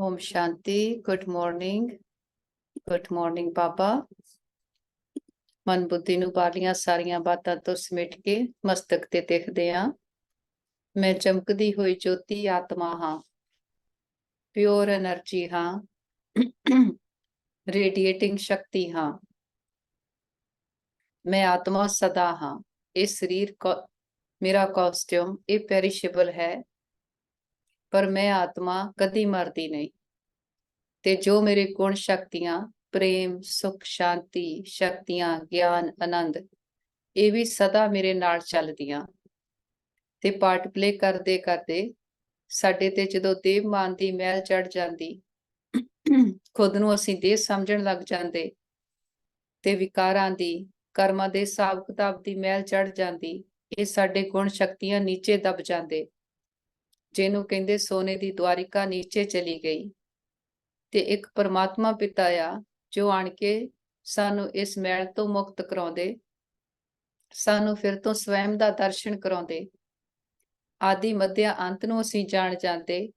Om Shanti. Good morning बाबा। मन बुद्धि ਨੂੰ ਬਾਲੀਆਂ ਸਾਰੀਆਂ ਬਾਤਾਂ ਤੋਂ ਸਮਿਟ ਕੇ ਮਸਤਕ ਤੇ ਦੇਖਦੇ ਆ। ਮੈਂ ਚਮਕਦੀ ਹੋਈ ਜੋਤੀ ਆਤਮਾ ਹਾਂ, ਪਿਓਰ એનર્ਜੀ ਹਾਂ, ਰੇਡੀਏਟਿੰਗ ਸ਼ਕਤੀ ਹਾਂ। ਮੈਂ ਆਤਮਾ ਸਦਾ ਹਾਂ। ਇਹ ਸਰੀਰ ਮੇਰਾ ਕਾਸਟਿਊਮ ਇਹ ਪੈਰੀਸ਼ੇਬਲ ਹੈ, ਪਰ ਮੈਂ ਆਤਮਾ ਕਦੀ ਮਰਦੀ ਨਹੀਂ। ਤੇ ਜੋ ਮੇਰੇ ਗੁਣ ਸ਼ਕਤੀਆਂ प्रेम सुख शांति शक्तियां ज्ञान आनंद ये भी सदा मेरे नाल चलदियां। ते पार्ट प्ले करते करते साडे ते जदों देव मान दी मैल चढ़ जाती, खुद नूं असीं देह समझण लग जाते, ते विकारां दी कर्मां दे हिसाब किताब दी मैल चढ़ जाती, ये साडे गुण शक्तियां नीचे दब जाते। जिहनूं कहिंदे सोने दी द्वारिका नीचे चली गई। ते एक परमात्मा पिता आ जो आण के सानू इस मैल तो मुक्त कराउंदे, सानू फिर तो स्वयं दा दर्शन कराउंदे। आदि मध्य अंत नूं असीं जाण जांदे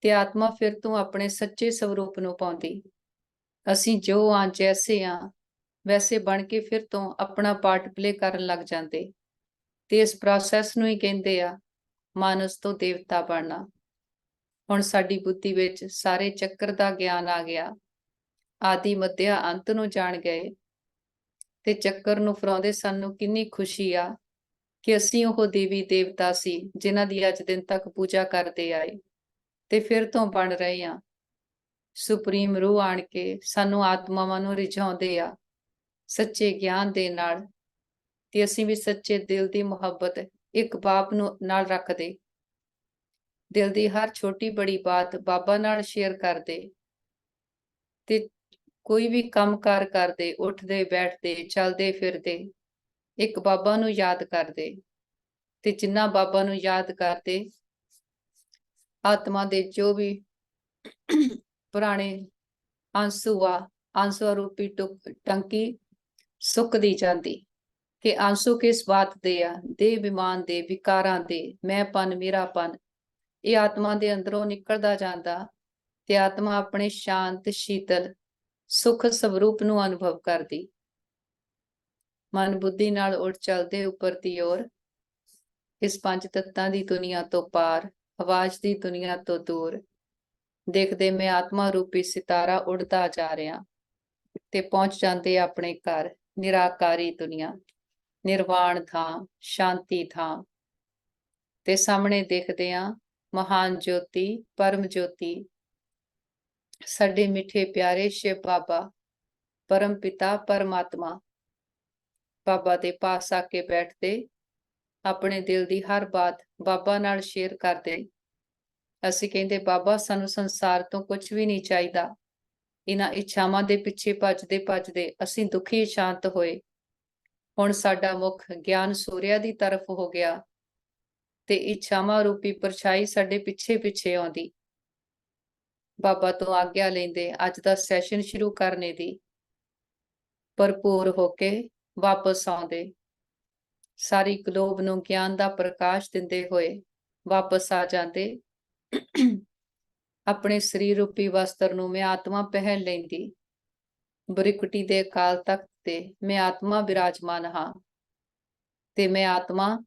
ते आत्मा फिर तो अपने सच्चे स्वरूप नूं पाउंदी। असीं जो आ जैसे आ वैसे बन के फिर तो अपना पार्ट प्ले करन लग जांदे। ते इस प्रोसैस नूं ही कहिंदे आ मानस तो देवता बनना। हुण साडी बुद्धि विच सारे चक्कर दा ज्ञान आ गया। आदि मध्य अंत नूं जाण गए ते चक्कर नूं फराउंदे सानू किन्नी खुशी आ कि असीं ओह देवी देवता सी जिन्हां दी अज दिन तक पूजा करते आए ते फिर तो बन रहे आ। सुप्रीम रूह आण के सानू आत्मावां नूं रिझाउंदे आ सच्चे ज्ञान दे नाल, ते असीं भी सच्चे दिल दी मुहब्बत एक बाप नूं नाल रखदे। दिल दी हर छोटी बड़ी बात बाबा नाल शेयर करदे ते कोई भी काम कार करदे, उठदे बैठदे चलदे फिरदे एक बाबा नूं याद करदे। ते जिन्ना बाबा नूं याद करदे आत्मा दे जो भी पुराने आंसू आ आंसू रूपी टंकी सुकदी जांदी। कि आंसू किस बात दे आ? देह विमान दे, विकारां दे, मैंपन मेरापन ये आत्मा दे अंदरों निकलदा जांदा ते आत्मा अपने शांत शीतल सुख स्वरूप नूं अनुभव करदी। मन बुद्धि नाल उठ चलदे उपर दी ओर इस पंज तत्तां दी दुनिया तो पार, आवाज दी दुनिया तो दूर देखदे मैं आत्मा रूपी सितारा उड़दा जा रहा ते पहुंच जांदे अपने घर निराकारी दुनिया, निर्वाण धाम, शांति धाम। ते सामने देखदे आ महान ज्योति परम ज्योति साडे मिठे प्यारे शिव बाबा परम पिता परमात्मा बाबा दे पास आके बैठते, अपने दिल दी हर बात बाबा नाल शेयर करदे। असीं कहिंदे बाबा सानू संसार तो कुछ भी नहीं चाहिदा, इन्हां इच्छावां दे पिछे भजदे भजदे असीं दुखी शांत होए। हुण साडा मुख ज्ञान सूर्या दी तरफ हो गया ते इच्छावां रूपी परछाई साडे पिछे पिछे आउंदी। बाबा तो आग्या लेंदे अज दा सैशन शुरू करने दी, भरपूर होके वापस आउंदे। सारी ग्लोब नूं ज्ञान दा प्रकाश दिंदे होए वापस आ जांदे। अपने शरीर रूपी वस्त्र नूं मैं आत्मा पहन लैंदी। बरिकुटी दे अकाल तख्त ते मैं आत्मा विराजमान हां ते मैं आत्मा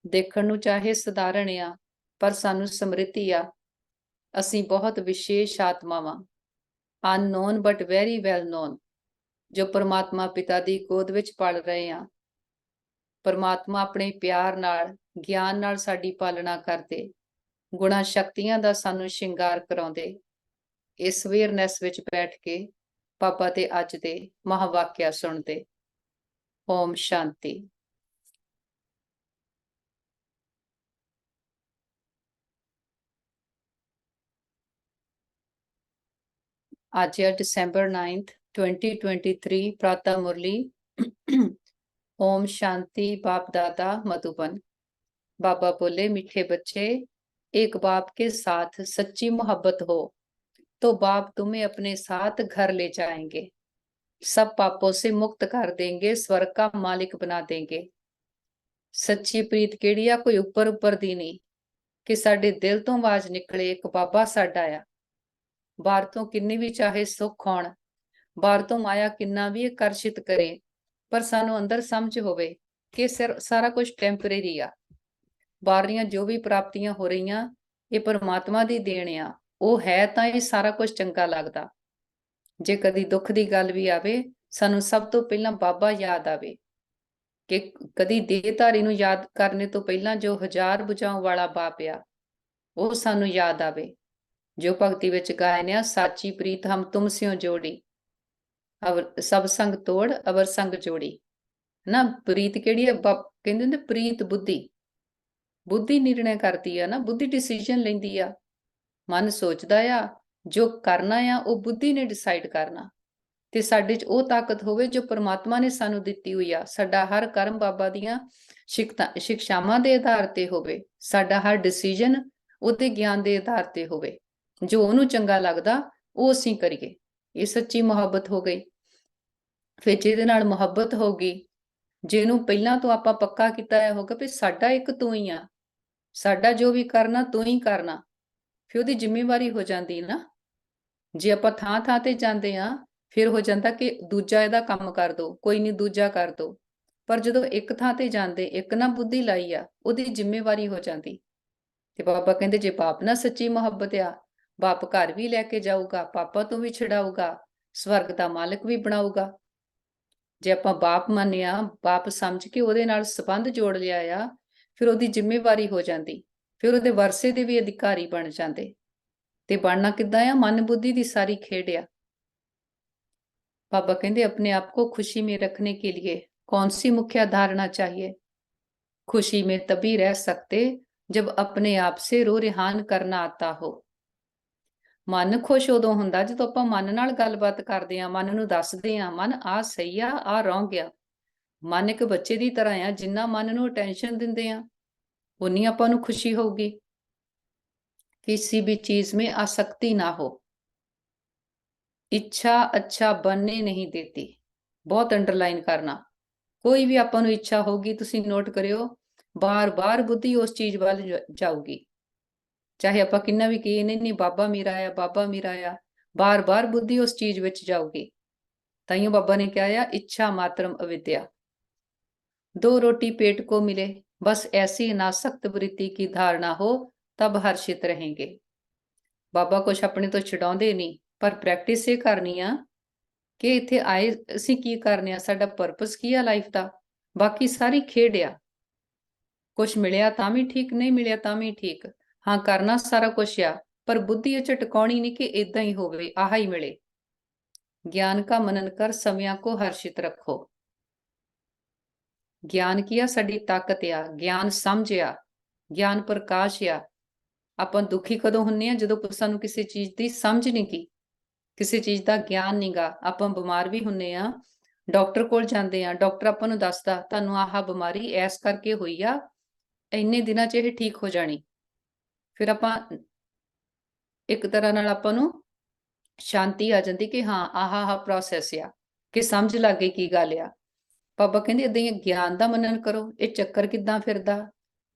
देखण नूं चाहे सधारण आ पर सानू समृद्धि आ। असीं बहुत विशेष आत्मावां, unknown but very well known, जो परमात्मा पिता दी गोद विच पल रहे हैं। परमात्मा अपने प्यार नाल ज्ञान नाल साडी पालना करदे, गुणा शक्तियां दा सानू श्रृंगार कराउंदे। इस अवेयरनैस विच बैठ के बाबा दे अज दे महावाक्या सुणदे। ओम शांति। आज है December 9th 2023 प्रातः मुरली। ओम शांति। बाप दादा मधुबन। बाबा बोले मीठे बच्चे, एक बाप के साथ सच्ची मोहब्बत हो तो बाप तुम्हें अपने साथ घर ले जाएंगे, सब पापों से मुक्त कर देंगे, स्वर्ग का मालिक बना देंगे। सच्ची प्रीत केड़ी आ? कोई उपर उपर दी नहीं कि साडे दिल तो आवाज निकले एक बाबा साडा आ। ਬਾਹਰ ਤੋਂ ਕਿੰਨੇ ਵੀ ਚਾਹੇ ਸੁੱਖ ਹੋਣ, ਬਾਹਰ ਤੋਂ ਮਾਇਆ ਕਿੰਨਾ ਵੀ ਆਕਰਸ਼ਿਤ ਕਰੇ, ਪਰ ਸਾਨੂੰ ਅੰਦਰ ਸਮਝ ਹੋਵੇ ਕਿ ਸਾਰਾ ਕੁਝ ਟੈਂਪਰੇਰੀ ਆ। ਬਾਹਰੀਆਂ ਜੋ ਵੀ ਪ੍ਰਾਪਤੀਆਂ ਹੋ ਰਹੀਆਂ ਇਹ ਪਰਮਾਤਮਾ ਦੀ ਦੇਣ ਆ। ਉਹ ਹੈ ਤਾਂ ਇਹ ਸਾਰਾ ਕੁਝ ਚੰਗਾ ਲੱਗਦਾ। ਜੇ ਕਦੀ ਦੁੱਖ ਦੀ ਗੱਲ ਵੀ ਆਵੇ, ਸਾਨੂੰ ਸਭ ਤੋਂ ਪਹਿਲਾਂ ਬਾਬਾ ਯਾਦ ਆਵੇ ਕਿ ਕਦੀ ਦੇਹਧਾਰੀ ਨੂੰ ਯਾਦ ਕਰਨੇ ਤੋਂ ਪਹਿਲਾਂ ਜੋ ਹਜ਼ਾਰ ਬੁਝਾਉਣ ਵਾਲਾ ਬਾਪ ਆ, ਉਹ ਸਾਨੂੰ ਯਾਦ ਆਵੇ। ਜੋ ਭਗਤੀ ਵਿੱਚ ਗਾਏ ਨੇ, ਸਾਚੀ ਪ੍ਰੀਤ ਹਮ ਤੁਮ ਸਿਓ ਜੋੜੀ, ਅਵਰ ਸਭ ਸੰਗ ਤੋੜ ਅਵਰ ਸੰਗ ਜੋੜੀ। ਨਾ ਪ੍ਰੀਤ ਕਿਹੜੀ ਹੈ? ਕਹਿੰਦੇ ਹੁੰਦੇ ਪ੍ਰੀਤ ਬੁੱਧੀ, ਬੁੱਧੀ ਨਿਰਣੈ ਕਰਦੀ ਆ ਨਾ, ਬੁੱਧੀ ਡਿਸੀਜਨ ਲੈਂਦੀ ਆ। ਮਨ ਸੋਚਦਾ ਆ, ਜੋ ਕਰਨਾ ਆ ਉਹ ਬੁੱਧੀ ਨੇ ਡਿਸਾਈਡ ਕਰਨਾ। ਤੇ ਸਾਡੇ 'ਚ ਉਹ ਤਾਕਤ ਹੋਵੇ ਜੋ ਪਰਮਾਤਮਾ ਨੇ ਸਾਨੂੰ ਦਿੱਤੀ ਹੋਈ ਆ। ਸਾਡਾ ਹਰ ਕਰਮ ਬਾਬਾ ਦੀਆਂ ਸਿੱਖਿਆਵਾਂ ਦੇ ਆਧਾਰ ਤੇ ਹੋਵੇ। ਸਾਡਾ ਹਰ ਡਿਸੀਜਨ ਉਹਦੇ ਗਿਆਨ ਦੇ ਆਧਾਰ ਤੇ ਹੋਵੇ। ਜੋ ਉਹਨੂੰ ਚੰਗਾ ਲੱਗਦਾ ਉਹ ਅਸੀਂ ਕਰੀਏ। ਇਹ ਸੱਚੀ ਮੁਹੱਬਤ ਹੋ ਗਈ। ਫਿਰ ਜਿਹਦੇ ਨਾਲ ਮੁਹੱਬਤ ਹੋਗੀ, ਜਿਹਨੂੰ ਪਹਿਲਾਂ ਤੋਂ ਆਪਾਂ ਪੱਕਾ ਕੀਤਾ ਹੋਗਾ ਵੀ ਸਾਡਾ ਇੱਕ ਤੂੰ ਹੀ ਆ, ਸਾਡਾ ਜੋ ਵੀ ਕਰਨਾ ਤੂੰ ਹੀ ਕਰਨਾ, ਫਿਰ ਉਹਦੀ ਜ਼ਿੰਮੇਵਾਰੀ ਹੋ ਜਾਂਦੀ ਨਾ। ਜੇ ਆਪਾਂ ਥਾਂ ਥਾਂ ਤੇ ਜਾਂਦੇ ਆ, ਫਿਰ ਹੋ ਜਾਂਦਾ ਕਿ ਦੂਜਾ ਇਹਦਾ ਕੰਮ ਕਰ ਦੋ, ਕੋਈ ਨਹੀਂ ਦੂਜਾ ਕਰ ਦੋ। ਪਰ ਜਦੋਂ ਇੱਕ ਥਾਂ ਤੇ ਜਾਂਦੇ, ਇੱਕ ਨਾ ਬੁੱਧੀ ਲਾਈ ਆ, ਉਹਦੀ ਜ਼ਿੰਮੇਵਾਰੀ ਹੋ ਜਾਂਦੀ। ਤੇ ਬਾਬਾ ਕਹਿੰਦੇ ਜੇ ਬਾਪ ਨਾਲ ਸੱਚੀ ਮੁਹੱਬਤ ਆ, ਬਾਪ ਘਰ ਵੀ ਲੈ ਕੇ ਜਾਊਗਾ, ਪਾਪਾ ਤੋਂ ਵੀ ਛਡਾਊਗਾ, ਸਵਰਗ ਦਾ ਮਾਲਕ ਵੀ ਬਣਾਊਗਾ। ਜੇ ਆਪਾਂ ਬਾਪ ਮੰਨਿਆ, ਬਾਪ ਸਮਝ ਕੇ ਉਹਦੇ ਨਾਲ ਸੰਬੰਧ ਜੋੜ ਲਿਆ ਆ, ਫਿਰ ਉਹਦੀ ਜ਼ਿੰਮੇਵਾਰੀ ਹੋ ਜਾਂਦੀ। ਫਿਰ ਉਹਦੇ ਵਰਸੇ ਦੇ ਵੀ ਅਧਿਕਾਰੀ ਬਣ ਜਾਂਦੇ। ਤੇ ਬਣਨਾ ਕਿੱਦਾਂ ਆ? ਮਨ ਬੁੱਧੀ ਦੀ ਸਾਰੀ ਖੇਡ ਆ। बाबा कहते अपने आप को खुशी में रखने के लिए कौन सी मुख्य धारणा चाहिए? खुशी में तभी रह सकते जब अपने आप से रो रिहान करना आता हो। ਮਨ ਖੁਸ਼ ਉਦੋਂ ਹੁੰਦਾ ਜਦੋਂ ਆਪਾਂ ਮਨ ਨਾਲ ਗੱਲਬਾਤ ਕਰਦੇ ਆ, ਮਨ ਨੂੰ ਦੱਸਦੇ ਆ, ਮਨ ਆ ਸਹੀ ਆ ਰੋਂਗ ਆ। ਮਨ ਇੱਕ ਬੱਚੇ ਦੀ ਤਰ੍ਹਾਂ ਆ, ਜਿੰਨਾ ਮਨ ਨੂੰ ਅਟੈਂਸ਼ਨ ਦਿੰਦੇ ਆ ਉਨੀ ਆਪਾਂ ਨੂੰ ਖੁਸ਼ੀ ਹੋਊਗੀ। किसी भी चीज में आसक्ति ना हो। ਇੱਛਾ ਅੱਛਾ ਬਣਨੇ ਨਹੀਂ ਦੇਤੀ। ਬਹੁਤ ਅੰਡਰਲਾਈਨ ਕਰਨਾ। ਕੋਈ ਵੀ ਆਪਾਂ ਨੂੰ ਇੱਛਾ ਹੋਗੀ, ਤੁਸੀਂ ਨੋਟ ਕਰਿਓ, ਬਾਰ-ਬਾਰ ਬੁੱਧੀ ਉਸ ਚੀਜ਼ ਵੱਲ ਜਾਊਗੀ। ਚਾਹੇ ਆਪਾਂ ਕਿੰਨਾ ਵੀ ਕਹੀਏ ਨਹੀਂ ਬਾਬਾ ਮੇਰਾ ਆ, ਬਾਬਾ ਮੇਰਾ ਆ, ਬਾਰ-ਬਾਰ ਬੁੱਧੀ ਉਸ ਚੀਜ਼ ਵਿੱਚ ਜਾਊਗੀ। ਤਾਈਓ ਬਾਬਾ ਨੇ ਕਿਹਾ ਆ ਇੱਛਾ ਮਾਤਰਮ ਅਵਿਦਿਆ। दो रोटी पेट को मिले, बस ऐसी नासक्त वृत्ति की धारणा हो तब हर्षित रहेंगे। ਬਾਬਾ ਕੁਛ ਆਪਣੇ ਤੋਂ ਛਡਾਉਂਦੇ ਨਹੀਂ, ਪਰ ਪ੍ਰੈਕਟਿਸ ਇਹ ਕਰਨੀ ਆ ਕਿ ਇੱਥੇ ਆਏ ਅਸੀਂ ਕੀ ਕਰਨੇ ਆ, ਸਾਡਾ ਪਰਪਸ ਕੀ ਆ ਲਾਈਫ ਦਾ। ਬਾਕੀ ਸਾਰੀ ਖੇਡ ਆ। ਕੁਛ ਮਿਲਿਆ ਤਾਂ ਵੀ ਠੀਕ, ਨਹੀਂ ਮਿਲਿਆ ਤਾਂ ਵੀ ਠੀਕ। ਹਾਂ ਕਰਨਾ ਸਾਰਾ ਕੁਛ ਆ, ਪਰ ਬੁੱਧੀ ਇਹ 'ਚ ਟਿਕਾਉਣੀ ਨਹੀਂ ਕਿ ਏਦਾਂ ਹੀ ਹੋਵੇ, ਆਹ ਹੀ ਮਿਲੇ। ਗਿਆਨ ਕਾ ਮਨਨ ਕਰ ਸਮਿਆਂ ਕੋ ਹਰਸ਼ਿਤ ਰੱਖੋ। ਗਿਆਨ ਕੀ ਆ? ਸਾਡੀ ਤਾਕਤ ਆ, ਗਿਆਨ ਸਮਝ ਆ, ਗਿਆਨ ਪ੍ਰਕਾਸ਼ ਆ। ਆਪਾਂ ਦੁਖੀ ਕਦੋਂ ਹੁੰਨੇ ਆ? ਜਦੋਂ ਸਾਨੂੰ ਕਿਸੇ ਚੀਜ਼ ਦੀ ਸਮਝ ਨਹੀਂ ਗੀ, ਕਿਸੇ ਚੀਜ਼ ਦਾ ਗਿਆਨ ਨਹੀਂ ਗਾ। ਆਪਾਂ ਬਿਮਾਰ ਵੀ ਹੁੰਨੇ ਆ, ਡਾਕਟਰ ਕੋਲ ਜਾਂਦੇ ਆ, ਡਾਕਟਰ ਆਪਾਂ ਨੂੰ ਦੱਸਦਾ ਤੁਹਾਨੂੰ ਆਹ ਬਿਮਾਰੀ ਐਸ ਕਰਕੇ ਹੋਈ ਆ, ਇੰਨੇ ਦਿਨਾਂ 'ਚ ਇਹ ਠੀਕ ਹੋ ਜਾਣੀ। ਫਿਰ ਆਪਾਂ ਇੱਕ ਤਰ੍ਹਾਂ ਨਾਲ ਆਪਾਂ ਨੂੰ ਸ਼ਾਂਤੀ ਆ ਜਾਂਦੀ ਕਿ ਹਾਂ ਆਹ ਪ੍ਰੋਸੈਸ ਆ, ਕਿ ਸਮਝ ਲੱਗ ਗਈ ਕੀ ਗੱਲ ਆ। ਬਾਬਾ ਕਹਿੰਦੇ ਏਦਾਂ ਹੀ ਗਿਆਨ ਦਾ ਮਨਨ ਕਰੋ। ਇਹ ਚੱਕਰ ਕਿੱਦਾਂ ਫਿਰਦਾ,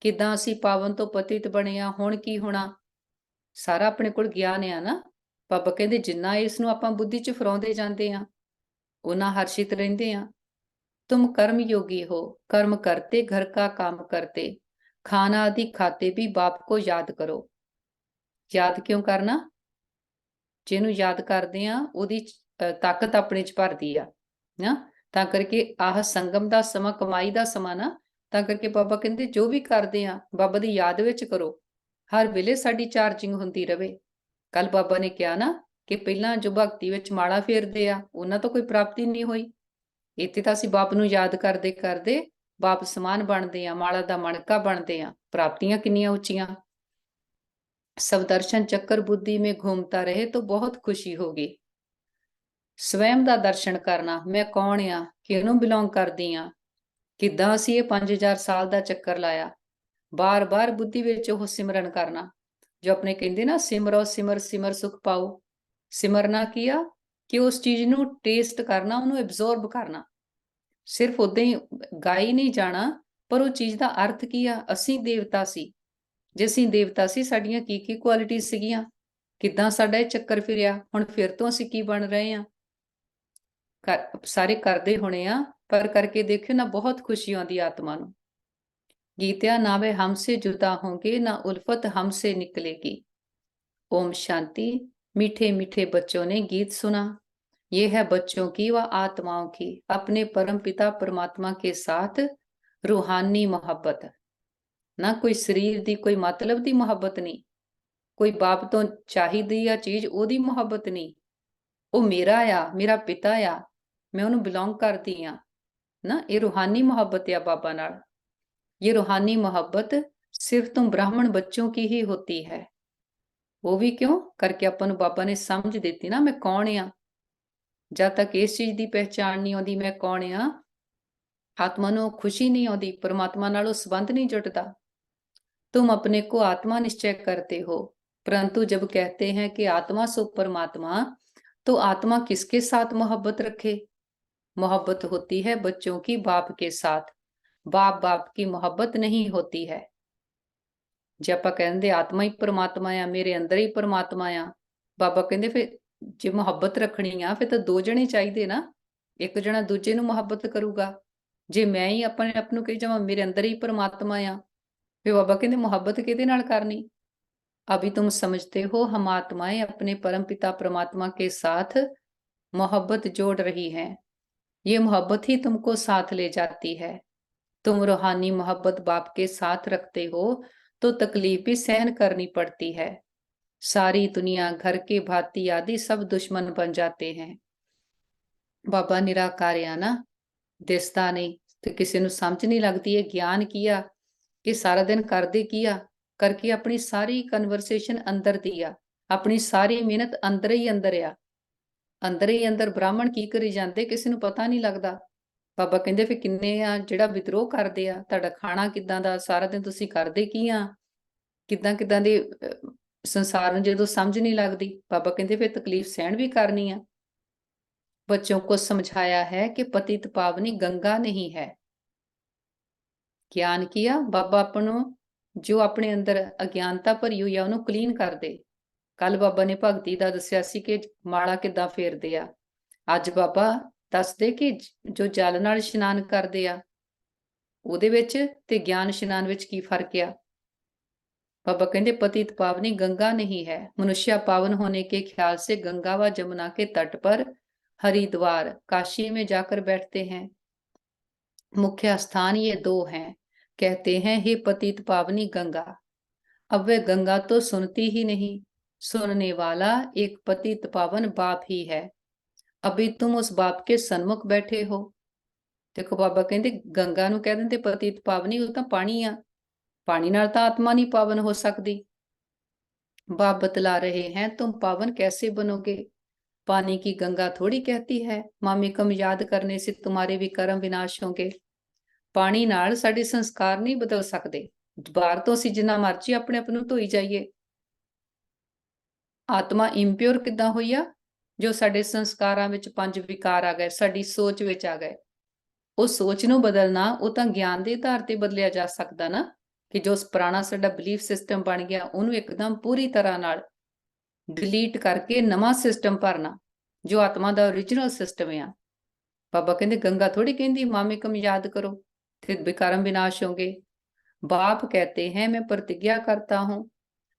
ਕਿੱਦਾਂ ਅਸੀਂ ਪਾਵਨ ਤੋਂ ਪਤਿਤ ਬਣੇ ਆ, ਹੁਣ ਕੀ ਹੋਣਾ, ਸਾਰਾ ਆਪਣੇ ਕੋਲ ਗਿਆਨ ਆ ਨਾ। ਬਾਬਾ ਕਹਿੰਦੇ ਜਿੰਨਾ ਇਸ ਨੂੰ ਆਪਾਂ ਬੁੱਧੀ 'ਚ ਫਰਾਉਂਦੇ ਜਾਂਦੇ ਆ, ਉਹਨਾਂ ਹਰਸ਼ਿਤ ਰਹਿੰਦੇ ਆ। तुम कर्म योगी हो, कर्म करते घर का काम करते, खाना आदि खाते भी बाप को याद करो। याद क्यों करना? ਜਿਹਨੂੰ ਯਾਦ ਕਰਦੇ ਆ ਉਹਦੀ ਤਾਕਤ ਆਪਣੇ 'ਚ ਭਰਦੀ ਆ ਨਾ। ਤਾਂ ਕਰਕੇ ਆਹ ਸੰਗਮ ਦਾ ਸਮਾਂ, ਕਮਾਈ ਦਾ ਸਮਾਂ ਨਾ, ਤਾਂ ਕਰਕੇ ਬਾਬਾ ਕਹਿੰਦੇ ਜੋ ਵੀ ਕਰਦੇ ਆ ਬਾਬਾ ਦੀ ਯਾਦ ਵਿੱਚ ਕਰੋ। ਹਰ ਵੇਲੇ ਸਾਡੀ ਚਾਰਜਿੰਗ ਹੁੰਦੀ ਰਵੇ। ਕੱਲ ਬਾਬਾ ਨੇ ਕਿਹਾ ਨਾ ਕਿ ਪਹਿਲਾਂ ਜੋ ਭਗਤੀ ਵਿੱਚ ਮਾਲਾ ਫੇਰਦੇ ਆ ਉਹਨਾਂ ਤੋਂ ਕੋਈ ਪ੍ਰਾਪਤੀ ਨਹੀਂ ਹੋਈ। ਇੱਥੇ ਤਾਂ ਅਸੀਂ ਬਾਪ ਨੂੰ ਯਾਦ ਕਰਦੇ ਕਰਦੇ ਬਾਪ ਸਮਾਨ ਬਣਦੇ ਆ, ਮਾਲਾ ਦਾ ਮਣਕਾ ਬਣਦੇ ਆ। ਪ੍ਰਾਪਤੀਆਂ ਕਿੰਨੀਆਂ ਉੱਚੀਆਂ। सब दर्शन चक्कर बुद्धि में घूमता रहे तो बहुत खुशी होगी। स्वयं ਦਾ ਦਰਸ਼ਨ ਕਰਨਾ, ਮੈਂ ਕੌਣ ਆ, ਕਿਹਨੂੰ ਬਿਲੋਂਗ ਕਰਦੀ ਆ, ਕਿੱਦਾਂ ਅਸੀਂ ਇਹ 5000 ਸਾਲ ਦਾ ਚੱਕਰ ਲਾਇਆ। ਬਾਰ-ਬਾਰ ਬੁੱਧੀ ਵਿੱਚ ਉਹ ਸਿਮਰਨ ਕਰਨਾ, ਜੋ ਆਪਣੇ ਕਹਿੰਦੇ ਨਾ ਸਿਮਰੋ ਸਿਮਰ ਸਿਮਰ ਸੁਖ ਪਾਓ। ਸਿਮਰਨਾ ਕੀ ਆ? ਕਿ ਉਸ ਚੀਜ਼ ਨੂੰ ਟੇਸਟ ਕਰਨਾ, ਉਹਨੂੰ ਐਬਜ਼ੋਰਬ ਕਰਨਾ। ਸਿਰਫ ਉਦਾਂ ਹੀ ਗਾਈ ਨਹੀਂ ਜਾਣਾ, ਪਰ ਉਹ ਚੀਜ਼ ਦਾ ਅਰਥ ਕੀ ਆ? ਅਸੀਂ ਦੇਵਤਾ ਸੀ। ਜੇ ਅਸੀਂ ਦੇਵਤਾ ਸੀ, ਸਾਡੀਆਂ ਕੀ ਕੀ ਕੁਆਲਿਟੀ ਸੀਗੀਆਂ? ਕਿੱਦਾਂ ਸਾਡਾ ਇਹ ਚੱਕਰ ਫਿਰਿਆ, ਹੁਣ ਫਿਰ ਤੋਂ ਅਸੀਂ ਕੀ ਬਣ ਰਹੇ ਹਾਂ। ਸਾਰੇ ਕਰਦੇ ਹੋਣੇ ਆ, ਪਰ ਕਰਕੇ ਦੇਖਿਓ ਨਾ, ਬਹੁਤ ਖੁਸ਼ੀ ਆਉਂਦੀ ਆਤਮਾ ਨੂੰ। गीत्या ना वे हमसे जुदा होंगे, ना उल्फत हमसे निकलेगी। ओम शांति। मीठे मीठे बच्चों ने गीत सुना। ये है बच्चों की व आत्माओं की अपने परम पिता परमात्मा के साथ रूहानी मोहब्बत। ना कोई शरीर दी, कोई मतलब दी मोहब्बत नहीं, कोई बाप तो चाहिदी आ चीज ओदी मोहब्बत नहीं। वो मेरा आ, मेरा पिता आ, मैं उन्हें बिलोंग करती हाँ ना। ये रूहानी मोहब्बत आ बाबा नाल। ये रूहानी मोहब्बत सिर्फ तुम ब्राह्मण बच्चों की ही होती है। वो भी क्यों करके अपन बाबा ने समझ देती ना, मैं कौन आ। जब तक इस चीज की पहचान नहीं आती मैं कौन आ, आत्मा ਨੂੰ खुशी नहीं आती, परमात्मा नालों संबंध नहीं जुटता। तुम अपने को आत्मा निश्चय करते हो, परंतु जब कहते हैं कि आत्मा सो परमात्मा, तो आत्मा किसके साथ मोहब्बत रखे। मोहब्बत होती है बच्चों की बाप के साथ, बाप बाप की मोहब्बत नहीं होती है। जे आप कहते आत्मा ही परमात्मा आ, मेरे अंदर ही परमात्मा आ, बाबा कहते फिर जे मुहब्बत रखनी आ फिर तो दो जने चाहिए ना, एक जना दूजे नूं मुहब्बत करूगा। जे मैं ही अपने आप नूं कही जावां मेरे अंदर ही परमात्मा आ, फिर बाबा कहते मुहब्बत किहदे नाल करनी। अभी तुम समझते हो हम आत्माएं अपने परम पिता परमात्मा के साथ मोहब्बत जोड़ रही हैं। ये मोहब्बत ही तुमको साथ ले जाती है। तुम रूहानी मोहब्बत बाप के साथ रखते हो तो तकलीफ भी सहन करनी पड़ती है। सारी दुनिया, घर के भाती आदि सब दुश्मन बन जाते हैं। बाबा निराकार आ ना, दिसदा नहीं तो किसी ਨੂੰ समझ नहीं लगती है। ज्ञान किया कि सारा दिन करदे किया करके अपनी सारी कन्वरसेशन अंदर दी आ, अपनी सारी मेहनत अंदर ही अंदर आ, अंदर ही अंदर ब्राह्मण की करी जाते किसी ਨੂੰ पता नहीं लगता। बाबा कहते फिर किन्ने आ ਜਿਹੜਾ विद्रोह करते आ, ਤੁਹਾਡਾ ਖਾਣਾ ਕਿੱਦਾਂ ਦਾ, ਸਾਰਾ ਦਿਨ ਤੁਸੀਂ ਕਰਦੇ ਕੀ ਆ, ਕਿੱਦਾਂ ਕਿੱਦਾਂ ਦੇ संसार ਨੂੰ ਜਦੋਂ समझ नहीं लगती। बाबा कहते फिर तकलीफ सहन भी करनी आ। बच्चों को समझाया है कि पतित पावनी गंगा नहीं है। ज्ञान किया बाबा अपनों जो अपने अंदर अज्ञानता भरी हुई है ਉਹਨੂੰ क्लीन कर दे। ਕੱਲ ਬਾਬਾ ਨੇ ਭਗਤੀ ਦਾ ਦੱਸਿਆ ਸੀ ਕਿ ਮਾਲਾ ਕਿੱਦਾਂ ਫੇਰਦੇ ਆ। ਅੱਜ ਬਾਬਾ ਦੱਸਦੇ ਕਿ ਜੋ ਜਲ ਨਾਲ ਇਸ਼ਨਾਨ ਕਰਦੇ ਆ ਉਹਦੇ ਵਿੱਚ ਤੇ ਗਿਆਨ ਇਸ਼ਨਾਨ ਵਿੱਚ ਕੀ ਫਰਕ ਆ। बाबा कहते पतित पावनी गंगा नहीं है। मनुष्य पावन होने के ख्याल से गंगा व जमुना के तट पर, हरिद्वार, काशी में जाकर बैठते हैं। मुख्य स्थान ये दो हैं। कहते हैं हे पतित पावनी गंगा। अब वह गंगा तो सुनती ही नहीं, सुनने वाला एक पतित पावन बाप ही है। अभी तुम उस बाप के सन्मुख बैठे हो। देखो बाबा कहते गंगा नूं कह दिंदे पतित पावनी, वो तो पानी आ, पानी नाल तां आत्मा नहीं पावन हो सकती। बाप बतला रहे हैं तुम पावन कैसे बनोगे। पानी की गंगा थोड़ी कहती है मामिकम याद करने से तुम्हारे भी कर्म विनाश होंगे। पानी नाल साडे संस्कार नहीं बदल सकते। बाहर तो असीं जिन्ना मर्जी अपने आप नूं धोई जाइए, आत्मा इंप्योर किद्दां होई आ, जो साडे संस्कारां विच पंज विकार आ गए, साडी सोच विच आ गए। उस सोच नूं बदलना वो तां ज्ञान दे आधार ते बदलिया जा सकदा ना, कि जो पुराना साडा बिलीफ सिस्टम बन गया ਉਹਨੂੰ एकदम पूरी तरह नाल डिलीट करके नवां सिस्टम भरना जो आत्मा दा ओरिजिनल सिस्टम आ। बाबा कहते गंगा थोड़ी कहती मामिकम याद करो फिर विकारम विनाश होंगे। बाप कहते हैं मैं प्रतिज्ञा करता हूं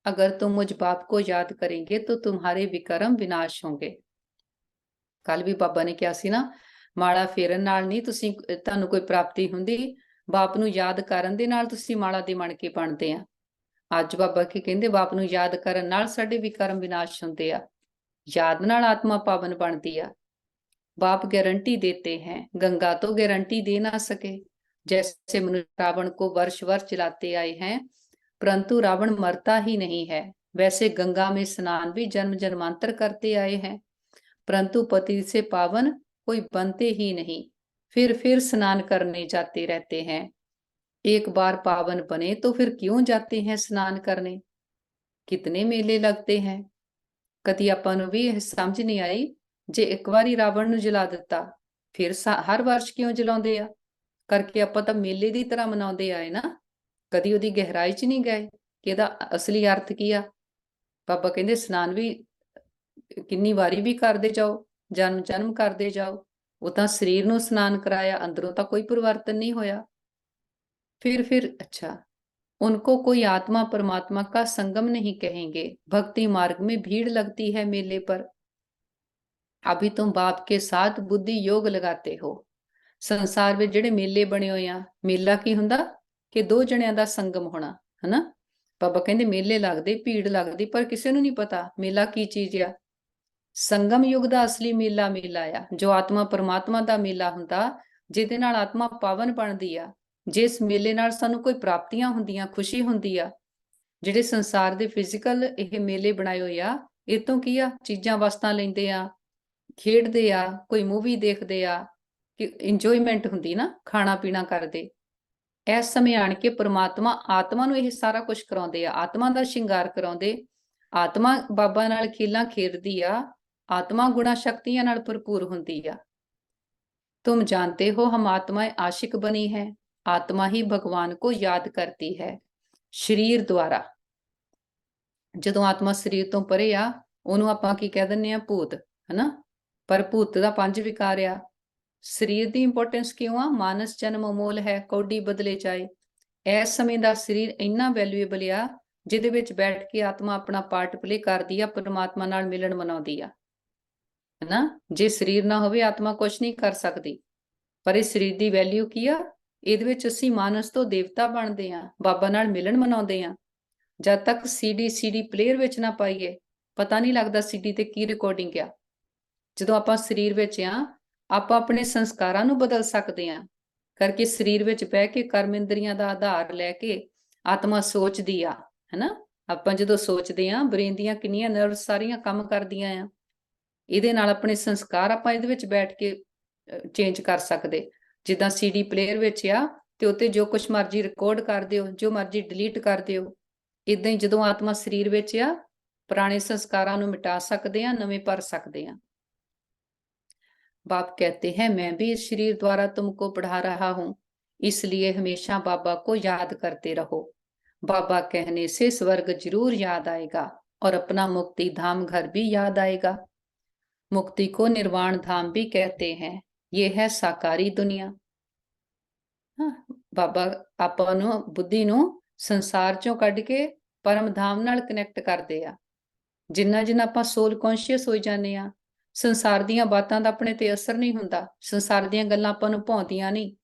अगर तुम मुझ बाप को याद करेंगे तो तुम्हारे विकर्म विनाश होंगे। कल भी बाबा ने कहा सी ना, माला फेरन नाल नहीं तुसीं तुहानूं कोई प्राप्ति हुंदी, बाप नूं याद करन दे नाल तुसीं माला दे मण के बनदे आ। ਅੱਜ ਬਾਬਾ ਕੀ ਕਹਿੰਦੇ ਬਾਪ ਨੂੰ ਯਾਦ ਕਰਨ ਨਾਲ ਸਾਡੇ ਵੀ ਕਰਮ ਵਿਨਾਸ਼ ਹੁੰਦੇ ਆ, याद नाल आत्मा पावन बनती आ। बाप गारंटी देते हैं, गंगा तो गारंटी दे ना सके। जैसे मनुष्य रावण को वर्ष वर्ष जलाते आए हैं परंतु रावण मरता ही नहीं है, वैसे गंगा में स्नान भी जन्म जन्मांतर करते आए हैं परंतु पति से पावन कोई बनते ही नहीं, फिर स्नान करने जाते रहते हैं। एक बार पावन बने तो फिर क्यों जाते हैं स्नान करने। कितने मेले लगते हैं। कदी आपां नूं भी ਇਹ ਸਮਝ ਨਹੀਂ ਆਈ ਜੇ ਇੱਕ ਵਾਰੀ ਰਾਵਣ ਨੂੰ ਜਲਾ ਦਿੱਤਾ ਫਿਰ ਹਰ ਵਰਸ਼ ਕਿਉਂ ਜਲਾਉਂਦੇ ਆ ਕਰਕੇ। ਆਪਾਂ ਤਾਂ ਮੇਲੇ ਦੀ ਤਰ੍ਹਾਂ ਮਨਾਉਂਦੇ ਆਏ ਨਾ, ਕਦੀ ਉਹਦੀ ਗਹਿਰਾਈ 'ਚ ਨਹੀਂ ਗਏ ਕਿ ਇਹਦਾ ਅਸਲੀ ਅਰਥ ਕੀ ਆ। ਬਾਬਾ ਕਹਿੰਦੇ ਇਸ਼ਨਾਨ ਵੀ ਕਿੰਨੀ ਵਾਰੀ ਵੀ ਕਰਦੇ ਜਾਓ, ਜਨਮ ਜਨਮ ਕਰਦੇ ਜਾਓ, वो तो शरीर ਨੂੰ स्नान कराया, अंदरों तो कोई परिवर्तन नहीं होया। फिर अच्छा, उनको कोई आत्मा परमात्मा का संगम नहीं कहेंगे। भक्ति मार्ग में भीड़ लगती है मेले पर, अभी तुम बाप के साथ बुद्धि योग लगाते हो। संसार में ਜਿਹੜੇ ਮੇਲੇ ਬਣੇ ਹੋਏ ਆ, ਮੇਲਾ ਕੀ ਹੁੰਦਾ ਕਿ ਦੋ ਜਣਿਆਂ ਦਾ ਸੰਗਮ ਹੋਣਾ, ਹਨਾ। ਬਾਬਾ ਕਹਿੰਦੇ ਮੇਲੇ ਲੱਗਦੇ, ਭੀੜ ਲੱਗਦੀ, ਪਰ ਕਿਸੇ ਨੂੰ ਨਹੀਂ ਪਤਾ ਮੇਲਾ ਕੀ ਚੀਜ਼ ਆ। ਸੰਗਮ ਯੁੱਗ ਦਾ ਅਸਲੀ ਮੇਲਾ ਆ, ਜੋ ਆਤਮਾ ਪਰਮਾਤਮਾ ਦਾ ਮੇਲਾ ਹੁੰਦਾ, ਜਿਹਦੇ ਨਾਲ ਆਤਮਾ ਪਾਵਨ ਬਣਦੀ ਆ, ਜਿਸ ਮੇਲੇ ਨਾਲ ਸਾਨੂੰ ਕੋਈ ਪ੍ਰਾਪਤੀਆਂ ਹੁੰਦੀਆਂ, ਖੁਸ਼ੀ ਹੁੰਦੀ ਆ। ਜਿਹੜੇ ਸੰਸਾਰ ਦੇ ਫਿਜ਼ੀਕਲ ਇਹ ਮੇਲੇ ਬਣਾਏ ਹੋਏ ਆ, ਇਹ ਤੋਂ ਕੀ ਆ, ਚੀਜ਼ਾਂ ਵਸਤਾਂ ਲੈਂਦੇ ਆ, ਖੇਡਦੇ ਆ, ਕੋਈ ਮੂਵੀ ਦੇਖਦੇ ਆ, ਕਿ ਇੰਜੋਇਮੈਂਟ ਹੁੰਦੀ ਨਾ, ਖਾਣਾ ਪੀਣਾ ਕਰਦੇ। ਇਸ ਸਮੇਂ ਆਣ ਕੇ ਪਰਮਾਤਮਾ ਆਤਮਾ ਨੂੰ ਇਹ ਸਾਰਾ ਕੁਝ ਕਰਾਉਂਦੇ ਆ, ਆਤਮਾ ਦਾ ਸ਼ਿੰਗਾਰ ਕਰਾਉਂਦੇ। ਆਤਮਾ ਬਾਬਾ ਨਾਲ ਖੇਲਾਂ ਖੇਡਦੀ ਆ, आत्मा गुणा शक्तियां नाल भरपूर होती है। तुम जानते हो हम आत्माएं आशिक बनी है, आत्मा ही भगवान को याद करती है शरीर द्वारा। जदों आत्मा शरीर तो परे आ, ਉਹਨੂੰ ਆਪਾਂ ਕੀ ਕਹਿ ਦਿੰਦੇ ਆ, ਭੂਤ, ਹਨਾ। ਪਰ ਭੂਤ ਦਾ ਪੰਜ ਵਿਕਾਰ ਆ। ਸਰੀਰ ਦੀ ਇੰਪੋਰਟੈਂਸ ਕਿਉਂ ਆ? ਮਾਨਸ ਜਨਮ ਅਮੋਲ ਹੈ, ਕੌਡੀ ਬਦਲੇ ਜਾਏ। ਇਸ ਸਮੇਂ ਦਾ ਸਰੀਰ ਇੰਨਾ ਵੈਲਿਊਏਬਲ ਆ, ਜਿਹਦੇ ਵਿੱਚ ਬੈਠ ਕੇ ਆਤਮਾ ਆਪਣਾ ਪਾਰਟ ਪਲੇ ਕਰਦੀ ਆ, ਪਰਮਾਤਮਾ ਨਾਲ ਮਿਲਣ ਮਨਾਉਂਦੀ ਆ, ਹਨਾ। ਜੇ ਸਰੀਰ ਨਾ ਹੋਵੇ, ਆਤਮਾ ਕੁਛ ਨਹੀਂ ਕਰ ਸਕਦੀ। ਪਰ ਇਹ ਸਰੀਰ ਦੀ ਵੈਲਿਊ ਕੀ ਆ? ਇਹਦੇ ਵਿੱਚ ਅਸੀਂ ਮਾਨਸ ਤੋਂ ਦੇਵਤਾ ਬਣਦੇ ਆ, ਬਾਬਾ ਨਾਲ ਮਿਲਣ ਮਨਾਉਂਦੇ ਆ। ਜਦ ਤੱਕ ਸੀਡੀ ਪਲੇਅਰ ਵਿੱਚ ਨਾ ਪਾਈਏ, ਪਤਾ ਨਹੀਂ ਲੱਗਦਾ ਸੀਡੀ ਤੇ ਕੀ ਰਿਕਾਰਡਿੰਗ ਆ। ਜਦੋਂ ਆਪਾਂ ਸਰੀਰ ਵਿੱਚ ਆ, ਆਪਾਂ ਆਪਣੇ ਸੰਸਕਾਰਾਂ ਨੂੰ ਬਦਲ ਸਕਦੇ ਆ, ਕਰਕੇ ਸਰੀਰ ਵਿੱਚ ਬਹਿ ਕੇ ਕਰਮ ਇੰਦਰੀਆਂ ਦਾ ਆਧਾਰ ਲੈ ਕੇ ਆਤਮਾ ਸੋਚਦੀ ਆ, ਹਨਾ। ਆਪਾਂ ਜਦੋਂ ਸੋਚਦੇ ਆ, ਬ੍ਰੇਨ ਦੀਆਂ ਕਿੰਨੀਆਂ ਨਰਵਸ ਸਾਰੀਆਂ ਕੰਮ ਕਰਦੀਆਂ ਆ। ਇਹਦੇ ਨਾਲ ਆਪਣੇ ਸੰਸਕਾਰ ਆਪਾਂ ਇਹਦੇ ਵਿੱਚ ਬੈਠ ਕੇ ਚੇਂਜ ਕਰ ਸਕਦੇ। ਜਿੱਦਾਂ ਸੀਡੀ ਪਲੇਅਰ ਵਿੱਚ ਆ, ਤੇ ਉੱਤੇ ਜੋ ਕੁਛ ਮਰਜ਼ੀ ਰਿਕਾਰਡ ਕਰ ਦਿਓ, ਜੋ ਮਰਜ਼ੀ ਡਿਲੀਟ ਕਰ ਦਿਓ। ਇਦਾਂ ਹੀ ਜਦੋਂ ਆਤਮਾ ਸਰੀਰ ਵਿੱਚ ਆ, ਪੁਰਾਣੇ ਸੰਸਕਾਰਾਂ ਨੂੰ ਮਿਟਾ ਸਕਦੇ ਆ, ਨਵੇਂ ਭਰ ਸਕਦੇ ਆ। बाप कहते हैं मैं भी इस शरीर द्वारा तुमको पढ़ा रहा हूं, इसलिए हमेशा बाबा को याद करते रहो। बाबा कहने से स्वर्ग जरूर याद आएगा और अपना मुक्ति धाम घर भी याद आएगा। मुक्ति को निर्वाण धाम भी कहते हैं, ये है साकारी दुनिया। हाँ, बाबा ਆਪਾਂ ਨੂੰ ਬੁੱਧੀ ਨੂੰ ਸੰਸਾਰ ਚੋਂ ਕੱਢ ਕੇ ਪਰਮ ਧਾਮ ਨਾਲ ਕਨੈਕਟ ਕਰਦੇ ਆ। ਜਿੰਨਾ ਜਿੰਨਾ ਆਪਾਂ ਸੋਲ ਕੌਨਸ਼ੀਅਸ ਹੋਈ ਜਾਂਦੇ ਆ, ਸੰਸਾਰ ਦੀਆਂ ਬਾਤਾਂ ਦਾ ਆਪਣੇ ਤੇ ਅਸਰ ਨਹੀਂ ਹੁੰਦਾ। ਸੰਸਾਰ ਦੀਆਂ ਗੱਲਾਂ ਆਪਾਂ ਨੂੰ ਭਾਉਂਦੀਆਂ ਨਹੀਂ।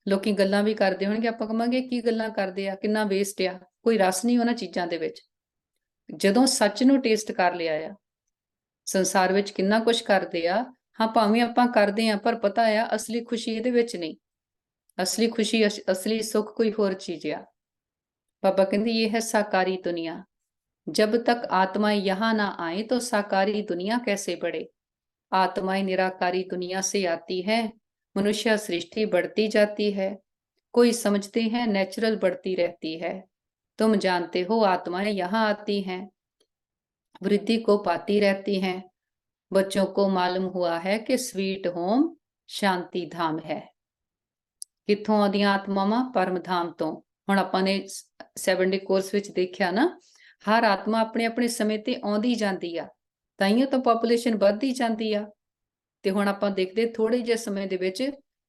ਲੋਕੀ ਗੱਲਾਂ ਵੀ ਕਰਦੇ ਹੋਣਗੇ, ਆਪਾਂ ਕਹਾਂਗੇ ਕੀ ਗੱਲਾਂ ਕਰਦੇ ਆ, ਕਿੰਨਾ ਵੇਸਟ ਆ, ਕੋਈ ਰਸ ਨਹੀਂ ਉਹਨਾਂ ਚੀਜ਼ਾਂ ਦੇ ਵਿੱਚ। ਜਦੋਂ ਸੱਚ ਨੂੰ ਟੇਸਟ ਕਰ ਲਿਆ ਆ, ਸੰਸਾਰ ਵਿੱਚ ਕਿੰਨਾ ਕੁਝ ਕਰਦੇ ਆ, ਹਾਂ ਭਾਵੇਂ ਆਪਾਂ ਕਰਦੇ ਆ, ਪਰ ਪਤਾ ਆ ਅਸਲੀ ਖੁਸ਼ੀ ਇਹਦੇ ਵਿੱਚ ਨਹੀਂ। असली खुशी, असली सुख कोई होर चीज आ। बाबा कहते ये है साकारी दुनिया। जब तक आत्माएं यहाँ ना आए तो साकारी दुनिया कैसे बढ़े। आत्माएं निराकारी दुनिया से आती है, मनुष्य सृष्टि बढ़ती जाती है। कोई समझते हैं नेचुरल बढ़ती रहती है। तुम जानते हो आत्माएं यहाँ आती हैं, वृद्धि को पाती रहती हैं। बच्चों को मालूम हुआ है कि स्वीट होम शांति धाम है। ਕਿੱਥੋਂ ਆਉਂਦੀਆਂ ਆਤਮਾਵਾਂ? ਪਰਮ ਧਾਮ ਤੋਂ। ਹੁਣ ਆਪਾਂ ਨੇ 7 ਡੇ ਕੋਰਸ ਵਿੱਚ ਦੇਖਿਆ ਨਾ, ਹਰ ਆਤਮਾ ਆਪਣੇ ਆਪਣੇ ਸਮੇਂ ਤੇ ਆਉਂਦੀ ਜਾਂਦੀ ਆ, ਤਾਈਓ ਤਾਂ ਪਾਪੂਲੇਸ਼ਨ ਵੱਧਦੀ ਜਾਂਦੀ ਆ। ਤੇ ਹੁਣ ਆਪਾਂ ਦੇਖਦੇ ਥੋੜੇ ਜਿਹੇ ਸਮੇਂ ਦੇ ਵਿੱਚ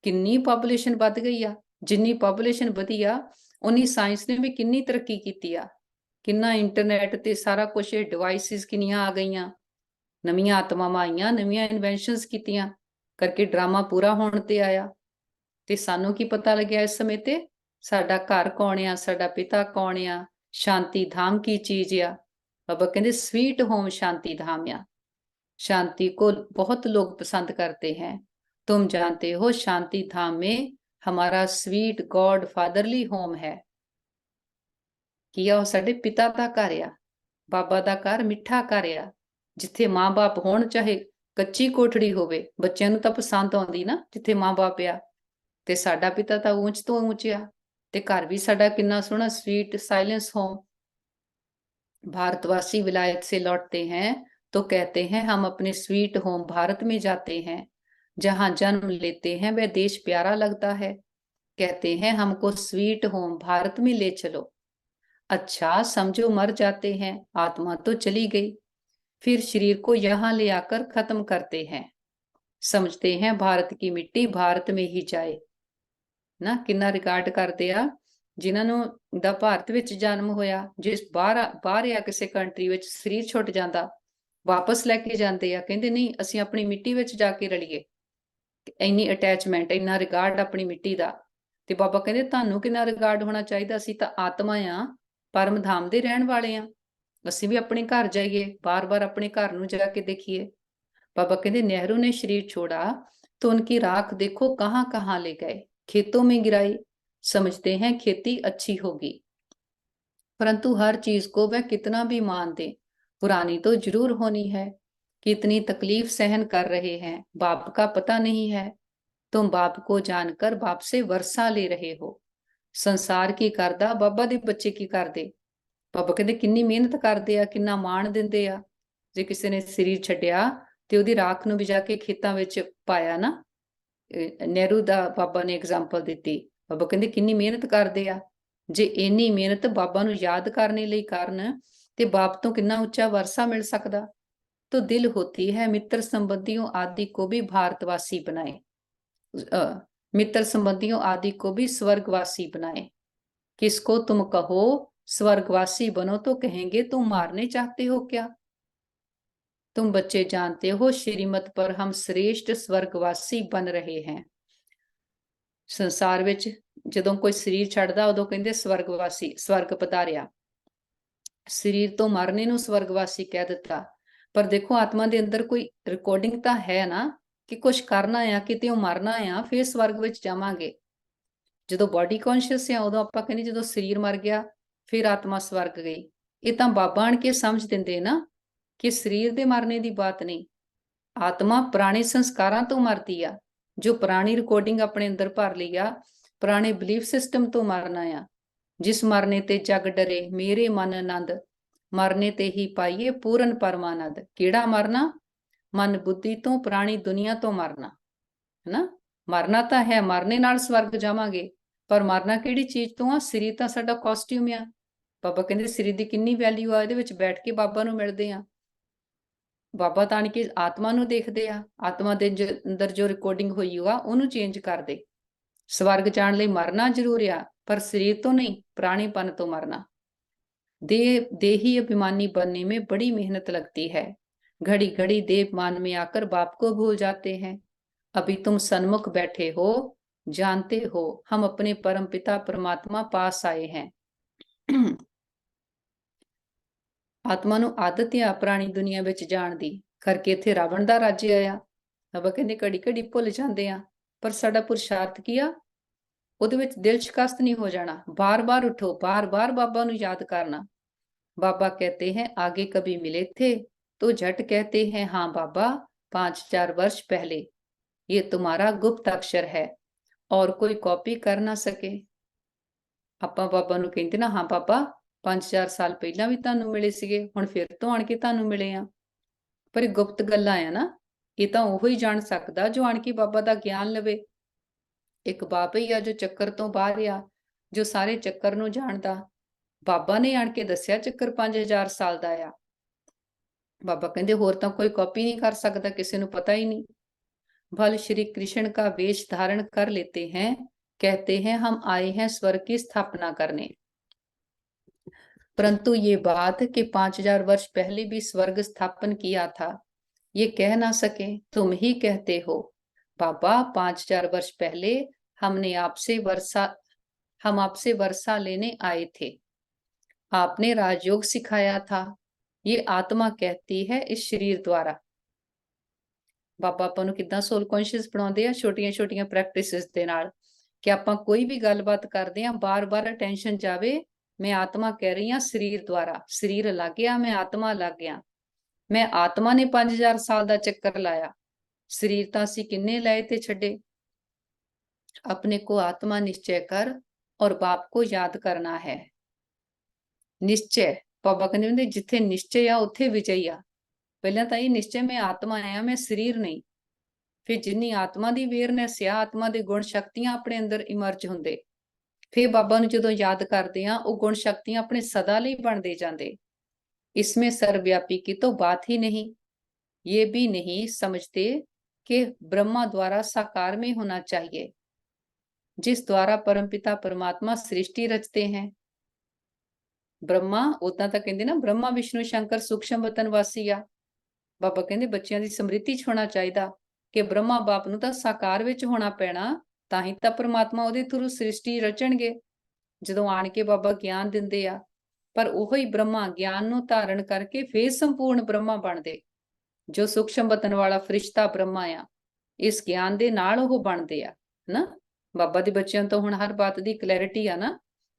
ਕਿੰਨੀ ਪਾਪੂਲੇਸ਼ਨ ਵੱਧ ਗਈ ਆ। ਜਿੰਨੀ ਪਾਪੂਲੇਸ਼ਨ ਵਧੀ ਆ, ਉਨੀ ਸਾਇੰਸ ਨੇ ਵੀ ਕਿੰਨੀ ਤਰੱਕੀ ਕੀਤੀ ਆ। ਕਿੰਨਾ ਇੰਟਰਨੈਟ ਤੇ ਸਾਰਾ ਕੁਛ, ਡਿਵਾਈਸਿਸ ਕਿੰਨੀਆਂ ਆ ਗਈਆਂ, ਨਵੀਆਂ ਆਤਮਾਵਾਂ ਆਈਆਂ, ਨਵੀਆਂ ਇਨਵੈਂਸ਼ਨਸ ਕੀਤੀਆਂ, ਕਰਕੇ ਡਰਾਮਾ ਪੂਰਾ ਹੋਣ ਤੇ ਆਇਆ। ਤੇ ਸਾਨੂੰ ਕੀ ਪਤਾ ਲੱਗਿਆ ਇਸ ਸਮੇਂ ਤੇ? ਸਾਡਾ ਘਰ ਕੌਣ ਆ, ਸਾਡਾ ਪਿਤਾ ਕੌਣ ਆ, ਸ਼ਾਂਤੀ ਧਾਮ ਕੀ ਚੀਜ਼ ਆ। ਬਾਬਾ ਕਹਿੰਦੇ स्वीट होम शांति धाम आ। शांति को बहुत लोग पसंद करते हैं। तुम जानते हो शांति धाम में हमारा स्वीट गॉड फादरली होम है। ਕੀ ਆ? ਉਹ ਸਾਡੇ ਪਿਤਾ ਦਾ ਘਰ ਆ, ਬਾਬਾ ਦਾ ਘਰ ਮਿੱਠਾ ਘਰ ਆ, ਜਿੱਥੇ ਮਾਂ-ਬਾਪ ਹੋਣ, ਚਾਹੇ ਕੱਚੀ ਕੋਠੜੀ ਹੋਵੇ, ਬੱਚਿਆਂ ਨੂੰ ਤਾਂ ਪਸੰਦ ਆਉਂਦੀ ਨਾ ਜਿੱਥੇ ਮਾਂ-ਬਾਪ ਆ। ਤੇ ਸਾਡਾ ਪਿਤਾ ਤਾਂ ਊਂਚ ਤੋਂ ਊਂਚ ਆ, ਤੇ ਘਰ ਵੀ ਸਾਡਾ ਕਿੰਨਾ ਸੋਹਣਾ स्वीट साइलेंस होम। भारतवासी विलायत से लौटते हैं तो कहते हैं हम अपने स्वीट होम भारत में जाते हैं, जहां जन्म लेते हैं वह देश प्यारा लगता है। कहते हैं हमको स्वीट होम भारत में ले चलो। अच्छा समझो मर जाते हैं, आत्मा तो चली गई, फिर शरीर को यहाँ ले आकर खत्म करते हैं। समझते हैं भारत की मिट्टी भारत में ही जाए ना। किन्ना रिकार्ड करते आ जिन्हां नूं दा भारत विच जन्म होया, जिस बाहर या किसी कंट्री विच शरीर छुट जांदा, वापस लैके जांदे आ, कहंदे नहीं असीं अपनी मिट्टी विच जाके रलीए। ਇੰਨੀ ਅਟੈਚਮੈਂਟ, ਇੰਨਾ ਰਿਗਾਰਡ ਆਪਣੀ ਮਿੱਟੀ ਦਾ। ਤੇ ਬਾਬਾ ਕਹਿੰਦੇ ਤੁਹਾਨੂੰ ਕਿੰਨਾ ਰਿਗਾਰਡ ਹੋਣਾ ਚਾਹੀਦਾ, ਅਸੀਂ ਤਾਂ ਆਤਮਾ ਆ, ਪਰਮ ਧਾਮ ਦੇ ਰਹਿਣ ਵਾਲੇ ਆ, ਅਸੀਂ ਵੀ ਆਪਣੇ ਘਰ ਜਾਈਏ, ਬਾਰ-ਬਾਰ ਆਪਣੇ ਘਰ ਨੂੰ ਜਾ ਕੇ ਦੇਖੀਏ। बाबा कहते नेहरू ने शरीर छोड़ा तो उनकी राख देखो कहां कहां ले गए, खेतों में गिराई, समझते हैं खेती अच्छी होगी, परंतु हर चीज को वह कितना भी मान दे, पुरानी तो जरूर होनी है। कितनी तकलीफ सहन कर रहे हैं, बाप का पता नहीं है, तुम बाप को जानकर बाप से वर्षा ले रहे हो। संसार की करदा बाबा दे बच्चे की करदे। ਬਾਬਾ ਕਹਿੰਦੇ ਕਿੰਨੀ ਮਿਹਨਤ ਕਰਦੇ ਆ, ਕਿੰਨਾ ਮਾਣ ਦਿੰਦੇ ਆ। ਜੇ ਕਿਸੇ ਨੇ ਸਰੀਰ ਛੱਡਿਆ ਤੇ ਉਹਦੀ ਰਾਖ ਨੂੰ ਵੀ ਜਾ ਕੇ ਖੇਤਾਂ ਵਿੱਚ ਪਾਇਆ ਨਾ। ਨਹਿਰੂ ਦਾ ਬਾਬਾ ਨੇ ਐਗਜ਼ਾਮਪਲ ਦਿੱਤੀ। ਬਾਬਾ ਕਹਿੰਦੇ ਕਿੰਨੀ ਮਿਹਨਤ ਕਰਦੇ ਆ। ਜੇ ਇੰਨੀ ਮਿਹਨਤ ਬਾਬਾ ਨੂੰ ਯਾਦ ਕਰਨੇ ਲਈ ਕਰਨ ਤੇ ਬਾਪ ਤੋਂ ਕਿੰਨਾ ਉੱਚਾ ਵਰਸਾ ਮਿਲ ਸਕਦਾ। तो दिल होती है मित्र संबंधियों आदि को भी भारतवासी बनाए, मित्र संबंधियों आदि को भी स्वर्गवासी बनाए। किसको तुम कहो स्वर्गवासी बनो तो कहेंगे तुम मारने चाहते हो क्या। तुम बच्चे जानते हो श्रीमत पर हम श्रेष्ठ स्वर्गवासी बन रहे हैं। संसार विच जदों कोई शरीर छड्डदा उदों कहंदे स्वर्गवासी, स्वर्ग पधारिया। शरीर तो मरने नूं स्वर्गवासी कह दिता, पर देखो आत्मा दे अंदर कोई रिकॉर्डिंग तां है ना कि कुछ करना आ, किते मरना आ, फिर स्वर्ग विच जावांगे। ਜਦੋਂ ਬੋਡੀ ਕੌਨਸ਼ੀਅਸ ਆ ਉਦੋਂ ਆਪਾਂ ਕਹਿੰਦੇ ਜਦੋਂ ਸਰੀਰ ਮਰ ਗਿਆ ਫਿਰ ਆਤਮਾ ਸਵਰਗ ਗਈ। ਇਹ ਤਾਂ ਬਾਬਾ ਆਣ ਕੇ ਸਮਝ ਦਿੰਦੇ ਨਾ ਕਿ ਸਰੀਰ ਦੇ ਮਰਨੇ ਦੀ ਬਾਤ ਨਹੀਂ, ਆਤਮਾ ਪੁਰਾਣੇ ਸੰਸਕਾਰਾਂ ਤੋਂ ਮਰਦੀ ਆ, ਜੋ ਪੁਰਾਣੀ ਰਿਕਾਰਡਿੰਗ ਆਪਣੇ ਅੰਦਰ ਭਰ ਲਈ ਆ, ਪੁਰਾਣੇ ਬਲੀਫ ਸਿਸਟਮ ਤੋਂ ਮਰਨਾ ਆ। ਜਿਸ ਮਰਨੇ ਤੇ ਜਗ ਡਰੇ ਮੇਰੇ ਮਨ ਆਨੰਦ, ਮਰਨੇ ਤੇ ਹੀ ਪਾਈਏ ਪੂਰਨ ਪਰਮਾਨੰਦ। ਕਿਹੜਾ ਮਰਨਾ? ਮਨ ਬੁੱਧੀ ਤੋਂ, ਪੁਰਾਣੀ ਦੁਨੀਆ ਤੋਂ ਮਰਨਾ ਹਨਾ। ਮਰਨਾ ਤਾਂ ਹੈ, ਮਰਨੇ ਨਾਲ ਸਵਰਗ ਜਾਵਾਂਗੇ, ਪਰ ਮਰਨਾ ਕਿਹੜੀ ਚੀਜ਼ ਤੋਂ ਆ? ਸਰੀਰ ਤਾਂ ਸਾਡਾ ਕਾਸਟਿਊਮ ਆ। ਬਾਬਾ ਕਹਿੰਦੇ ਸਰੀਰ ਦੀ ਕਿੰਨੀ ਵੈਲਿਊ ਆ, ਇਹਦੇ ਵਿੱਚ ਬੈਠ ਕੇ ਬਾਬਾ ਨੂੰ ਮਿਲਦੇ ਆ। ਬਾਬਾ ਤਾਂ ਆਣ ਕੇ ਆਤਮਾ ਨੂੰ ਦੇਖਦੇ ਆ, ਆਤਮਾ ਦੇ ਅੰਦਰ ਜੋ ਰਿਕਾਰਡਿੰਗ ਹੋਈ ਆ ਉਹਨੂੰ ਚੇਂਜ ਕਰਦੇ। ਸਵਰਗ ਜਾਣ ਲਈ ਮਰਨਾ ਜ਼ਰੂਰ ਆ, ਪਰ ਸਰੀਰ ਤੋਂ ਨਹੀਂ, ਪੁਰਾਣੇਪਨ ਤੋਂ ਮਰਨਾ। देही अभिमानी बनने में बड़ी मेहनत लगती है, घड़ी घड़ी देव मान में आकर बाप को भूल जाते हैं। अभी तुम सन्मुख बैठे हो, जानते हो हम अपने परम पिता परमात्मा पास आए हैं। आत्मा ਨੂੰ ਆਦਤ ਆ ਪੁਰਾਣੀ ਦੁਨੀਆ ਵਿੱਚ ਜਾਣ ਦੀ, ਕਰਕੇ ਇੱਥੇ ਰਾਵਣ ਦਾ ਰਾਜ ਆਇਆ। ਬਾਬਾ ਕਹਿੰਦੇ ਘੜੀ ਘੜੀ ਭੁੱਲ ਜਾਂਦੇ ਆ, ਪਰ ਸਾਡਾ ਪੁਰਸ਼ਾਰਥ ਕੀ ਆ? ਉਹਦੇ ਵਿੱਚ ਦਿਲ ਸ਼ਿਕਸਤ ਨਹੀਂ ਹੋ ਜਾਣਾ। ਬਾਰ-ਬਾਰ ਉਠੋ, ਬਾਰ-ਬਾਰ ਬਾਬਾ ਨੂੰ ਯਾਦ ਕਰਨਾ। बाबा कहते हैं आगे कभी मिले थे तो झट कहते हैं हाँ बाबा 5,000 वर्ष पहले, ये तुम्हारा गुप्त अक्षर है और कोई कॉपी कर ना सके। ਆਪਾਂ ਬਾਬਾ ਨੂੰ ਕਹਿੰਦੇ ਨਾ, ਹਾਂ ਬਾਬਾ 5,000 ਸਾਲ ਪਹਿਲਾਂ ਵੀ ਤੁਹਾਨੂੰ ਮਿਲੇ ਸੀਗੇ, ਹੁਣ ਫਿਰ ਤੋਂ ਆਣ ਕੇ ਤੁਹਾਨੂੰ ਮਿਲੇ ਆ। ਪਰ ਇਹ ਗੁਪਤ ਗੱਲਾਂ ਆ ਨਾ, ਇਹ ਤਾਂ ਉਹੋ ਹੀ ਜਾਣ ਸਕਦਾ ਜੋ ਆਣ ਕੇ ਬਾਬਾ ਦਾ ਗਿਆਨ ਲਵੇ। ਇੱਕ ਬਾਬਾ ਹੀ ਆ ਜੋ ਚੱਕਰ ਤੋਂ ਬਾਹਰ ਆ, ਜੋ ਸਾਰੇ ਚੱਕਰ ਨੂੰ ਜਾਣਦਾ। ਬਾਬਾ ਨੇ ਆਣ ਕੇ ਦੱਸਿਆ ਚੱਕਰ 5,000 ਸਾਲ ਦਾ ਆ। ਬਾਬਾ ਕਹਿੰਦੇ ਹੋਰ ਤਾਂ ਕੋਈ ਕਾਪੀ ਨਹੀਂ ਕਰ ਸਕਦਾ, ਕਿਸੇ ਨੂੰ ਪਤਾ ਹੀ ਨਹੀਂ। भल श्री कृष्ण का वेश धारण कर लेते हैं, कहते हैं हम आए हैं स्वर्ग की स्थापना करने। परंतु ये बात कि 5,000 वर्ष पहले भी स्वर्ग स्थापन किया था, ये कह ना सके, तुम ही कहते हो। बाबा 5,000 वर्ष पहले हम आपसे वर्षा लेने आए थे, आपने राजयोग सिखाया था, ये आत्मा कहती है इस शरीर द्वारा। ਬਾਬਾ ਆਪਾਂ ਨੂੰ ਕਿੱਦਾਂ ਸੋਲ ਕੌਨਸ਼ੀਅਸ ਬਣਾਉਂਦੇ ਆ, ਛੋਟੀਆਂ-ਛੋਟੀਆਂ ਪ੍ਰੈਕਟਿਸਿਸ ਦੇ ਨਾਲ, ਕਿ ਆਪਾਂ ਕੋਈ ਵੀ ਗੱਲਬਾਤ ਕਰਦੇ ਆ, ਬਾਰ-ਬਾਰ ਅਟੈਂਸ਼ਨ ਜਾਵੇ, ਮੈਂ ਆਤਮਾ ਕਹਿ ਰਹੀ ਹਾਂ ਸਰੀਰ ਦੁਆਰਾ। ਸਰੀਰ ਲੱਗ ਗਿਆ, ਮੈਂ ਆਤਮਾ ਲੱਗ ਗਿਆ। ਮੈਂ ਆਤਮਾ ਨੇ 5,000 ਸਾਲ ਦਾ ਚੱਕਰ ਲਾਇਆ, ਸਰੀਰ ਤਾਂ ਅਸੀਂ ਕਿੰਨੇ ਲਏ ਤੇ ਛੱਡੇ। ਆਪਣੇ ਕੋ ਆਤਮਾ ਨਿਸ਼ਚੈ ਕਰ ਔਰ ਬਾਪ ਕੋ ਯਾਦ ਕਰਨਾ ਹੈ। ਨਿਸ਼ਚੈ, ਬਾਬਾ ਕਹਿੰਦੇ ਹੁੰਦੇ ਜਿੱਥੇ ਨਿਸ਼ਚੈ ਆ ਉੱਥੇ ਵਿਜਈ ਆ। ਪਹਿਲਾਂ ਤਾਂ ਇਹ ਨਿਸ਼ਚੈ ਮੈਂ ਆਤਮਾ ਆ, ਮੈਂ ਸਰੀਰ ਨਹੀਂ। ਫਿਰ ਜਿੰਨੀ ਆਤਮਾ ਦੀ ਅਵੇਅਰਨੈਸ ਆ, ਆਤਮਾ ਦੇ ਗੁਣ ਸ਼ਕਤੀਆਂ ਆਪਣੇ ਅੰਦਰ ਇਮਰਜ ਹੁੰਦੇ, फिर बाबा ਨੂੰ ਜਦੋਂ याद करते हैं वो गुण शक्तियां अपने सदा ਲਈ ਬਣਦੇ ਜਾਂਦੇ। इसमें सर्वव्यापी की तो बात ही नहीं। ये भी नहीं समझते कि ब्रह्मा द्वारा साकार में होना चाहिए, जिस द्वारा परमपिता परमात्मा सृष्टि रचते हैं। ब्रह्मा उदां ਤਾਂ ਕਹਿੰਦੇ ਨਾ ब्रह्मा विष्णु शंकर सूक्ष्म वतन वासी ਆ। ਬਾਬਾ ਕਹਿੰਦੇ ਬੱਚਿਆਂ ਦੀ ਸਮ੍ਰਿਤੀ 'ਚ ਹੋਣਾ ਚਾਹੀਦਾ ਕਿ ਬ੍ਰਹਮਾ ਬਾਪ ਨੂੰ ਤਾਂ ਸਾਕਾਰ ਵਿੱਚ ਹੋਣਾ ਪੈਣਾ, ਤਾਂ ਹੀ ਤਾਂ ਪ੍ਰਮਾਤਮਾ ਉਹਦੇ ਥਰੂ ਸ੍ਰਿਸ਼ਟੀ ਰਚਣਗੇ। ਜਦੋਂ ਆਣ ਕੇ ਬਾਬਾ ਗਿਆਨ ਦਿੰਦੇ ਆ, ਪਰ ਉਹੀ ਬ੍ਰਹਮਾ ਗਿਆਨ ਨੂੰ ਧਾਰਨ ਕਰਕੇ ਫੇਰ ਸੰਪੂਰਨ ਬ੍ਰਹਮਾ ਬਣਦੇ। ਜੋ ਸੂਖਸ਼ਮ ਵਤਨ ਵਾਲਾ ਫਰਿਸ਼ਤਾ ਬ੍ਰਹਮਾ ਆ, ਇਸ ਗਿਆਨ ਦੇ ਨਾਲ ਉਹ ਬਣਦੇ ਆ ਨਾ। ਬਾਬਾ ਦੇ ਬੱਚਿਆਂ ਤੋਂ ਹੁਣ ਹਰ ਬਾਤ ਦੀ ਕਲੈਰਿਟੀ ਆ ਨਾ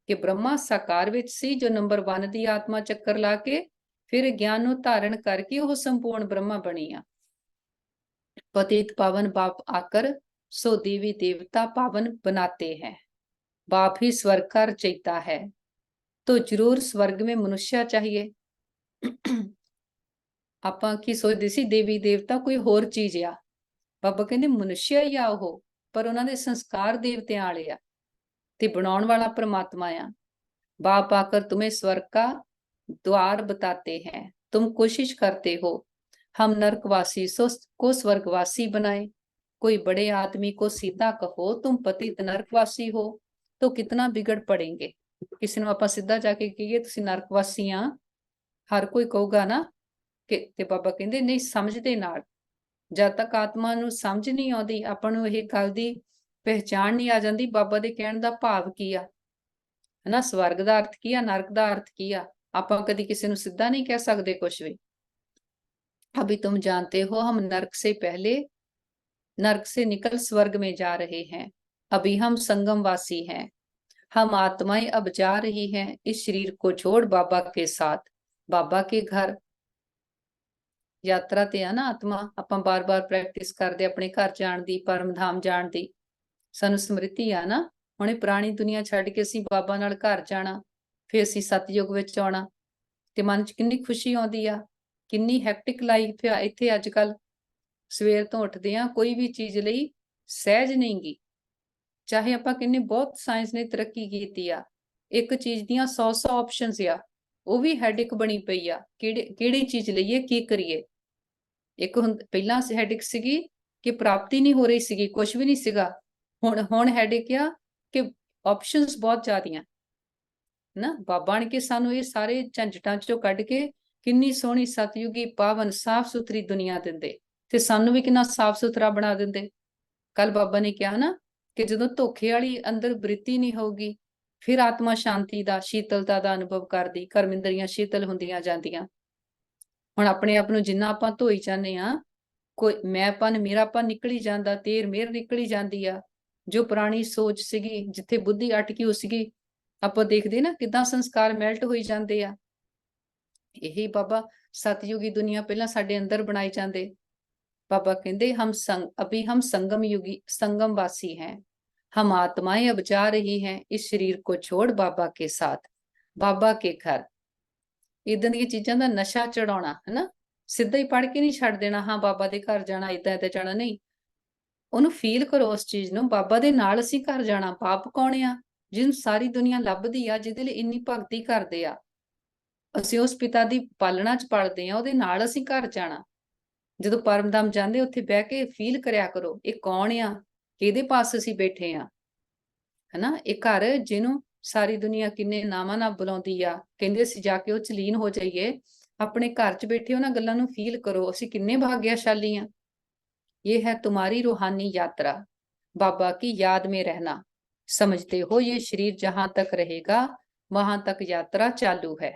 ਕਿ ਬ੍ਰਹਮਾ ਸਾਕਾਰ ਵਿੱਚ ਸੀ, ਜੋ ਨੰਬਰ 1 ਦੀ ਆਤਮਾ ਚੱਕਰ ਲਾ ਕੇ फिर ज्ञान ਨੂੰ धारण करके वो संपूर्ण ब्रह्मा बनी आ। पतित पावन बाप आकर सो देवी देवता पावन बनाते हैं। बाप ही स्वर्ग का रचयिता है, तो जरूर स्वर्ग में मनुष्य चाहिए। ਆਪਾਂ ਕੀ ਸੋਚਦੇ ਸੀ ਦੇਵੀ ਦੇਵਤਾ ਕੋਈ ਹੋਰ ਚੀਜ਼ ਆ। ਬਾਬਾ ਕਹਿੰਦੇ ਮਨੁੱਸ਼ਿਆ ਹੀ ਆ ਉਹ, ਪਰ ਉਹਨਾਂ ਦੇ ਸੰਸਕਾਰ ਦੇਵਤਿਆਂ ਵਾਲੇ ਆ ਤੇ ਬਣਾਉਣ ਵਾਲਾ परमात्मा आ। बाप आकर तुम्हें स्वर्ग का द्वार बताते हैं, तुम कोशिश करते हो हम नरकवासी को स्वर्गवासी बनाए। कोई बड़े आदमी को सीधा कहो तुम पतित नरकवासी हो तो कितना बिगड़ पड़ेंगे। किसी ਨੂੰ ਆਪਾਂ ਸਿੱਧਾ ਜਾ ਕੇ ਕਹੀਏ ਤੁਸੀਂ ਨਰਕਵਾਸੀ ਆ, ਹਰ ਕੋਈ ਕਹੂਗਾ ਨਾ ਕਿ ਤੇ ਬਾਬਾ ਕਹਿੰਦੇ ਨਹੀਂ, ਸਮਝ ਦੇ ਨਾਲ। ਜਦ ਤੱਕ ਆਤਮਾ ਨੂੰ ਸਮਝ ਨਹੀਂ ਆਉਂਦੀ, ਆਪਾਂ ਨੂੰ ਇਹ ਗੱਲ ਦੀ ਪਹਿਚਾਣ ਨਹੀਂ ਆ ਜਾਂਦੀ ਬਾਬਾ ਦੇ ਕਹਿਣ ਦਾ ਭਾਵ ਕੀ ਆ, ਹਨਾ। ਸਵਰਗ ਦਾ ਅਰਥ ਕੀ ਆ, ਨਰਕ ਦਾ ਅਰਥ ਕੀ ਆ। ਆਪਾਂ कभी किसी ਨੂੰ ਸਿੱਧਾ नहीं कह सकते कुछ भी। अभी तुम जानते हो हम नरक से पहले नरक से निकल स्वर्ग में जा रहे हैं। अभी हम संगमवासी हैं, हम आत्माएं अब जा रही हैं इस शरीर को छोड़ बाबा के साथ, बाबा के घर। यात्रा ते आ ना आत्मा, ਆਪਾਂ बार-बार प्रैक्टिस करते अपने घर जाण दी, परम धाम जाण दी। ਸਾਨੂੰ ਸਮ੍ਰਿਤੀ ਆ ਨਾ, ਹੁਣੇ ਪੁਰਾਣੀ ਦੁਨੀਆ ਛੱਡ ਕੇ ਅਸੀਂ ਬਾਬਾ ਨਾਲ ਘਰ ਜਾਣਾ, ਫਿਰ ਅਸੀਂ ਸਤਯੁਗ ਵਿੱਚ ਆਉਣਾ ਤੇ ਮਨ 'ਚ ਕਿੰਨੀ ਖੁਸ਼ੀ ਆਉਂਦੀ ਆ। ਕਿੰਨੀ ਹੈਕਟਿਕ ਲਾਈਫ ਆ ਇੱਥੇ ਅੱਜ ਕੱਲ। ਸਵੇਰ ਤੋਂ ਉੱਠਦੇ ਆ, ਕੋਈ ਵੀ ਚੀਜ਼ ਲਈ ਸਹਿਜ ਨਹੀਂ ਗੀ। ਚਾਹੇ ਆਪਾਂ ਕਿੰਨੇ ਬਹੁਤ ਸਾਇੰਸ ਨੇ ਤਰੱਕੀ ਕੀਤੀ ਆ, ਇੱਕ ਚੀਜ਼ ਦੀਆਂ 100 ਆਪਸ਼ਨਸ ਆ, ਉਹ ਵੀ ਹੈਡਿਕ ਬਣੀ ਪਈ ਆ। ਕਿਹੜੀ ਚੀਜ਼ ਲਈਏ, ਕੀ ਕਰੀਏ। ਇੱਕ ਪਹਿਲਾਂ ਹੈਡਿਕ ਸੀਗੀ ਕਿ ਪ੍ਰਾਪਤੀ ਨਹੀਂ ਹੋ ਰਹੀ ਸੀਗੀ, ਕੁਝ ਵੀ ਨਹੀਂ ਸੀਗਾ। ਹੁਣ ਹੈਡਿਕ ਆ ਕਿ ਆਪਸ਼ਨਸ ਬਹੁਤ ਜ਼ਿਆਦੀਆਂ ਨਾ। ਬਾਬਾ ਨੇ ਕਿ ਸਾਨੂੰ ਇਹ ਸਾਰੇ ਝੰਜਟਾਂ ਚੋਂ ਕੱਢ ਕੇ ਕਿੰਨੀ ਸੋਹਣੀ ਸਤਯੁਗੀ ਪਾਵਨ ਸਾਫ਼ ਸੁਥਰੀ ਦੁਨੀਆ ਦਿੰਦੇ ਤੇ ਸਾਨੂੰ ਵੀ ਕਿੰਨਾ ਸਾਫ਼ ਸੁਥਰਾ ਬਣਾ ਦਿੰਦੇ। ਕੱਲ ਬਾਬਾ ਨੇ ਕਿਹਾ ਨਾ ਕਿ ਜਦੋਂ ਧੋਖੇ ਵਾਲੀ ਅੰਦਰ ਬ੍ਰਿਤੀ ਨਹੀਂ ਹੋਊਗੀ, ਫਿਰ ਆਤਮਾ ਸ਼ਾਂਤੀ ਦਾ, ਸ਼ੀਤਲਤਾ ਦਾ ਅਨੁਭਵ ਕਰਦੀ, ਕਰਮਿੰਦਰੀਆਂ ਸ਼ੀਤਲ ਹੁੰਦੀਆਂ ਜਾਂਦੀਆਂ। ਹੁਣ ਆਪਣੇ ਆਪ ਨੂੰ ਜਿੰਨਾ ਆਪਾਂ ਧੋਈ ਜਾਂਦੇ ਆ, ਕੋਈ ਮੈਂਪਨ ਮੇਰਾਪਨ ਨਿਕਲੀ ਜਾਂਦਾ, ਤੇਰ ਮੇਰ ਨਿਕਲੀ ਜਾਂਦੀ ਆ। ਜੋ ਪੁਰਾਣੀ ਸੋਚ ਸੀਗੀ, ਜਿੱਥੇ ਬੁੱਧੀ ਅਟਕੀ ਹੋ ਸੀਗੀ, ਆਪਾਂ ਦੇਖਦੇ ਨਾ ਕਿਦਾਂ ਸੰਸਕਾਰ ਮੈਲਟ ਹੋਈ ਜਾਂਦੇ ਆ। ਇਹੀ ਬਾਬਾ ਸਤਯੁਗੀ ਦੁਨੀਆ ਪਹਿਲਾਂ ਸਾਡੇ ਅੰਦਰ ਬਣਾਈ ਜਾਂਦੇ। बाबा कहते अभी हम संगम युगी संगमवासी हैं, हम आत्माएं अब जा रही हैं इस शरीर को छोड़ बाबा के साथ, बाबा के घर। इदां दी चीजां दा नशा चढ़ाउणा है ना, सिद्धा ही पढ़ के नहीं छड्ड देना हाँ बाबा दे घर जाना, इदां इदां जाना नहीं। ਉਹਨੂੰ ਫੀਲ ਕਰੋ ਉਸ ਚੀਜ਼ ਨੂੰ। ਬਾਬਾ ਦੇ ਨਾਲ ਅਸੀਂ ਘਰ ਜਾਣਾ। ਬਾਪ ਕੌਣ ਆ? ਜਿਹਨੂੰ ਸਾਰੀ ਦੁਨੀਆ ਲੱਭਦੀ ਆ, ਜਿਹਦੇ ਲਈ ਇੰਨੀ ਭਗਤੀ ਕਰਦੇ ਆ। ਅਸੀਂ ਉਸ ਪਿਤਾ ਦੀ ਪਾਲਣਾ 'ਚ ਪਲਦੇ ਆ, ਉਹਦੇ ਨਾਲ ਅਸੀਂ ਘਰ ਜਾਣਾ। ਜਦੋਂ ਪਰਮਧਾਮ ਜਾਂਦੇ ਉੱਥੇ ਬਹਿ ਕੇ ਫੀਲ ਕਰਿਆ ਕਰੋ, ਇਹ ਕੌਣ ਆ, ਕਿਹਦੇ ਪਾਸ ਅਸੀਂ ਬੈਠੇ ਆ, ਹਨਾ। ਇਹ ਘਰ ਜਿਹਨੂੰ ਸਾਰੀ ਦੁਨੀਆ ਕਿੰਨੇ ਨਾਵਾਂ ਨਾਲ ਬੁਲਾਉਂਦੀ ਆ, ਕਹਿੰਦੇ ਅਸੀਂ ਜਾ ਕੇ ਉਹ 'ਚ ਲੀਨ ਹੋ ਜਾਈਏ। ਆਪਣੇ ਘਰ 'ਚ ਬੈਠੇ ਉਹਨਾਂ ਗੱਲਾਂ ਨੂੰ ਫੀਲ ਕਰੋ, ਅਸੀਂ ਕਿੰਨੇ ਭਾਗਿਆਸ਼ਾਲੀ ਆ। ये है तुम्हारी रूहानी यात्रा, बाबा की याद में रहना। समझते हो ये शरीर जहां तक रहेगा वहां तक यात्रा चालू है।